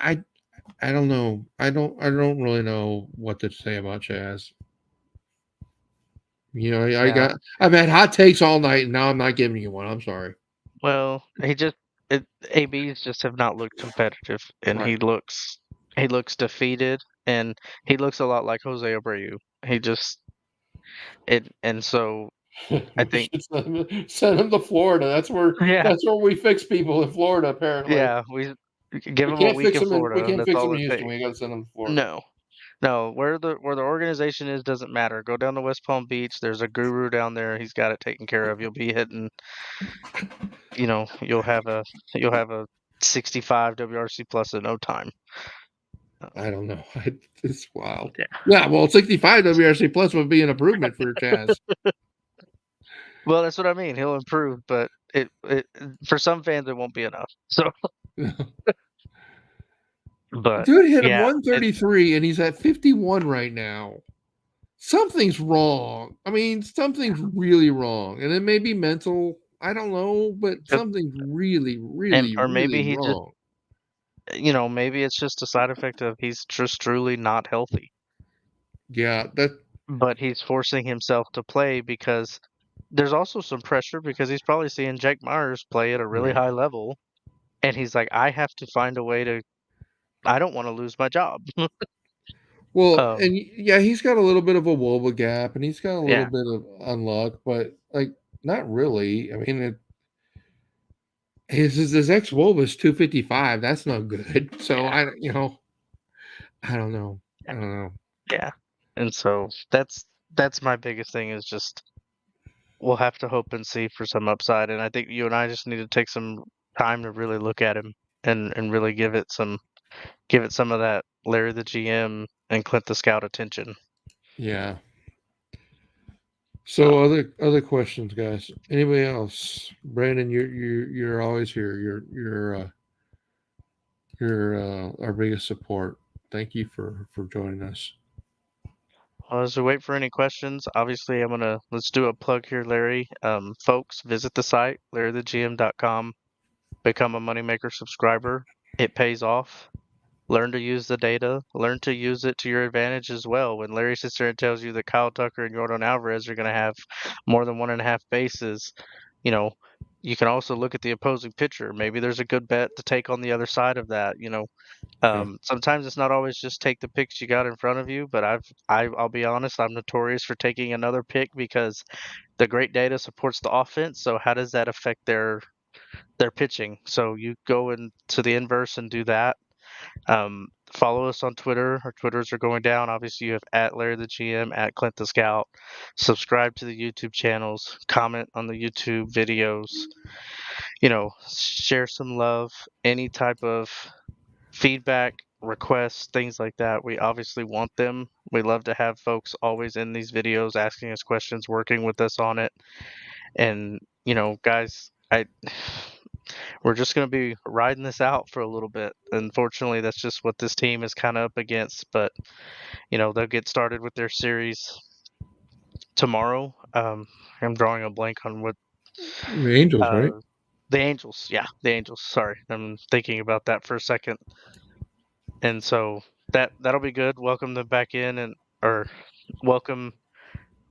I don't know. I don't really know what to say about Chaz. yeah. I've had hot takes all night, and now I'm not giving you one. I'm sorry. Well, ABs just have not looked competitive, and Right. He looks defeated, and he looks a lot like Jose Abreu. He just and so I We think should send him to Florida. yeah, That's where we fix people in Florida. Apparently, yeah, we give him a week in we Florida, and can't that's fix all him in it Houston. takes. We got to send him to Florida. No, no, where the organization is doesn't matter. Go down to West Palm Beach. There's a guru down there. He's got it taken care of. You'll be hitting, you'll have a 65 WRC plus in no time. I don't know. It's wild. Yeah. Yeah, well, 65 WRC plus would be an improvement for Chaz. Well, that's what I mean. He'll improve, but it for some fans it won't be enough. So, but Dude hit him yeah, 133 and he's at 51 right now. Something's wrong. I mean, something's really wrong. And it may be mental. I don't know, but something's really, and really, or really maybe he just wrong. maybe it's just a side effect of he's just truly not healthy. Yeah, that But he's forcing himself to play because there's also some pressure because he's probably seeing Jake Myers play at a really right. high level, and he's like, I have to find a way to. I don't want to lose my job. Well, um, and yeah, he's got a little bit of a Woba gap and he's got a little yeah, bit of unluck, but like not really. I mean, his ex Woba is 255. That's not good. So yeah, I don't know. I yeah, don't know. yeah. And so that's my biggest thing is just we'll have to hope and see for some upside. And I think you and I just need to take some time to really look at him and really give it some of that Larry the GM and Clint the Scout attention. Yeah. So So other questions, guys. Anybody else? Brandon, you're always here. You're our biggest support. Thank you for joining us. as we wait for any questions, obviously let's do a plug here, Larry. Folks, visit the site, larrythegm.com, become a Moneymaker subscriber. It pays off. Learn to use the data. Learn to use it to your advantage as well. When Larry sits there and tells you that Kyle Tucker and Jordan Alvarez are going to have more than 1.5 bases, you know, you can also look at the opposing pitcher. Maybe there's a good bet to take on the other side of that. Yeah. Sometimes it's not always just take the picks you got in front of you, but I'll be honest, I'm notorious for taking another pick because the great data supports the offense. So how does that affect their pitching? So you go into the inverse and do that. Follow us on Twitter. Our Twitters are going down. Obviously, you have at Larry the GM, at Clint the Scout. Subscribe to the YouTube channels. Comment on the YouTube videos. Share some love. Any type of feedback, requests, things like that. We obviously want them. We love to have folks always in these videos asking us questions, working with us on it. And, guys, we're just going to be riding this out for a little bit. Unfortunately, that's just what this team is kind of up against. But, they'll get started with their series tomorrow. I'm drawing a blank on what The Angels, right? uh, the Angels. Yeah, the Angels. Sorry, I'm thinking about that for a second. And so that'll be good. Welcome them back in or welcome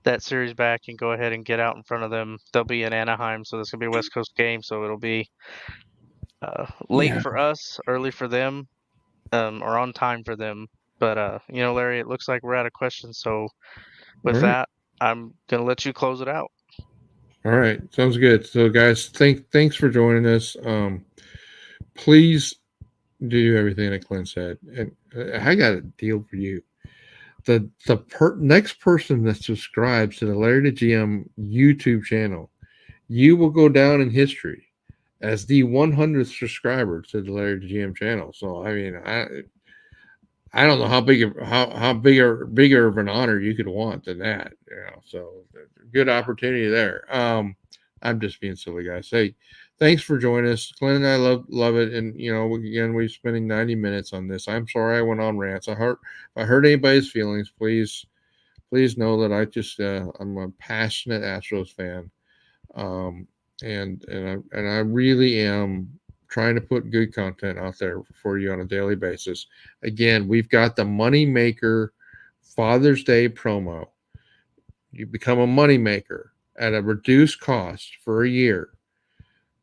that series back and go ahead and get out in front of them. They'll be in Anaheim, so this will be a West Coast game. So it'll be late Yeah. for us, early for them, or on time for them. But Larry, it looks like we're out of questions. So All with right. that, I'm gonna let you close it out. All right. Sounds good. So guys, thanks for joining us. Please do everything that Clint said. And I got a deal for you. The next person that subscribes to the Larry the GM YouTube channel, you will go down in history as the 100th subscriber to the Larry the GM channel. So I mean, I don't know how bigger of an honor you could want than that. So good opportunity there. I'm just being silly, guys. Hey, thanks for joining us. Glenn and I love it. And again, we're spending 90 minutes on this. I'm sorry I went on rants. If I hurt anybody's feelings, please know that I'm a passionate Astros fan. Um, and I really am trying to put good content out there for you on a daily basis. Again, we've got the Moneymaker Father's Day promo. You become a moneymaker at a reduced cost for a year.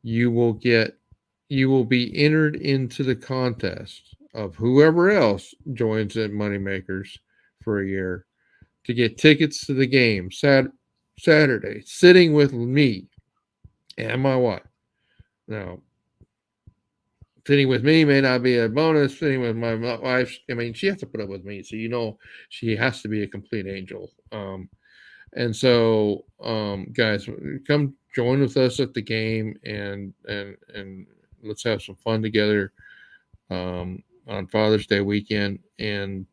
You will be entered into the contest of whoever else joins at Moneymakers for a year to get tickets to the game Saturday, sitting with me and my wife. Now, sitting with me may not be a bonus. Sitting with my wife, I mean, she has to put up with me, so she has to be a complete angel. And so, guys, come join with us at the game, and let's have some fun together on Father's Day weekend, and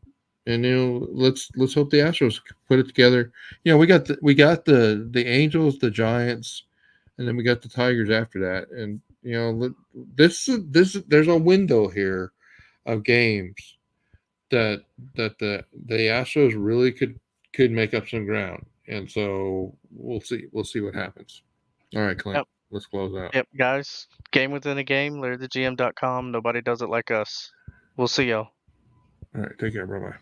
let's hope the Astros put it together. We got the Angels, the Giants, and then we got the Tigers after that, and this there's a window here of games that the Astros really could make up some ground, and so we'll see what happens. All right, Clint, Yep. let's close out. Yep, guys. Game within a game. LarryTheGM.com. Nobody does it like us. We'll see y'all. All right, take care, bye bye.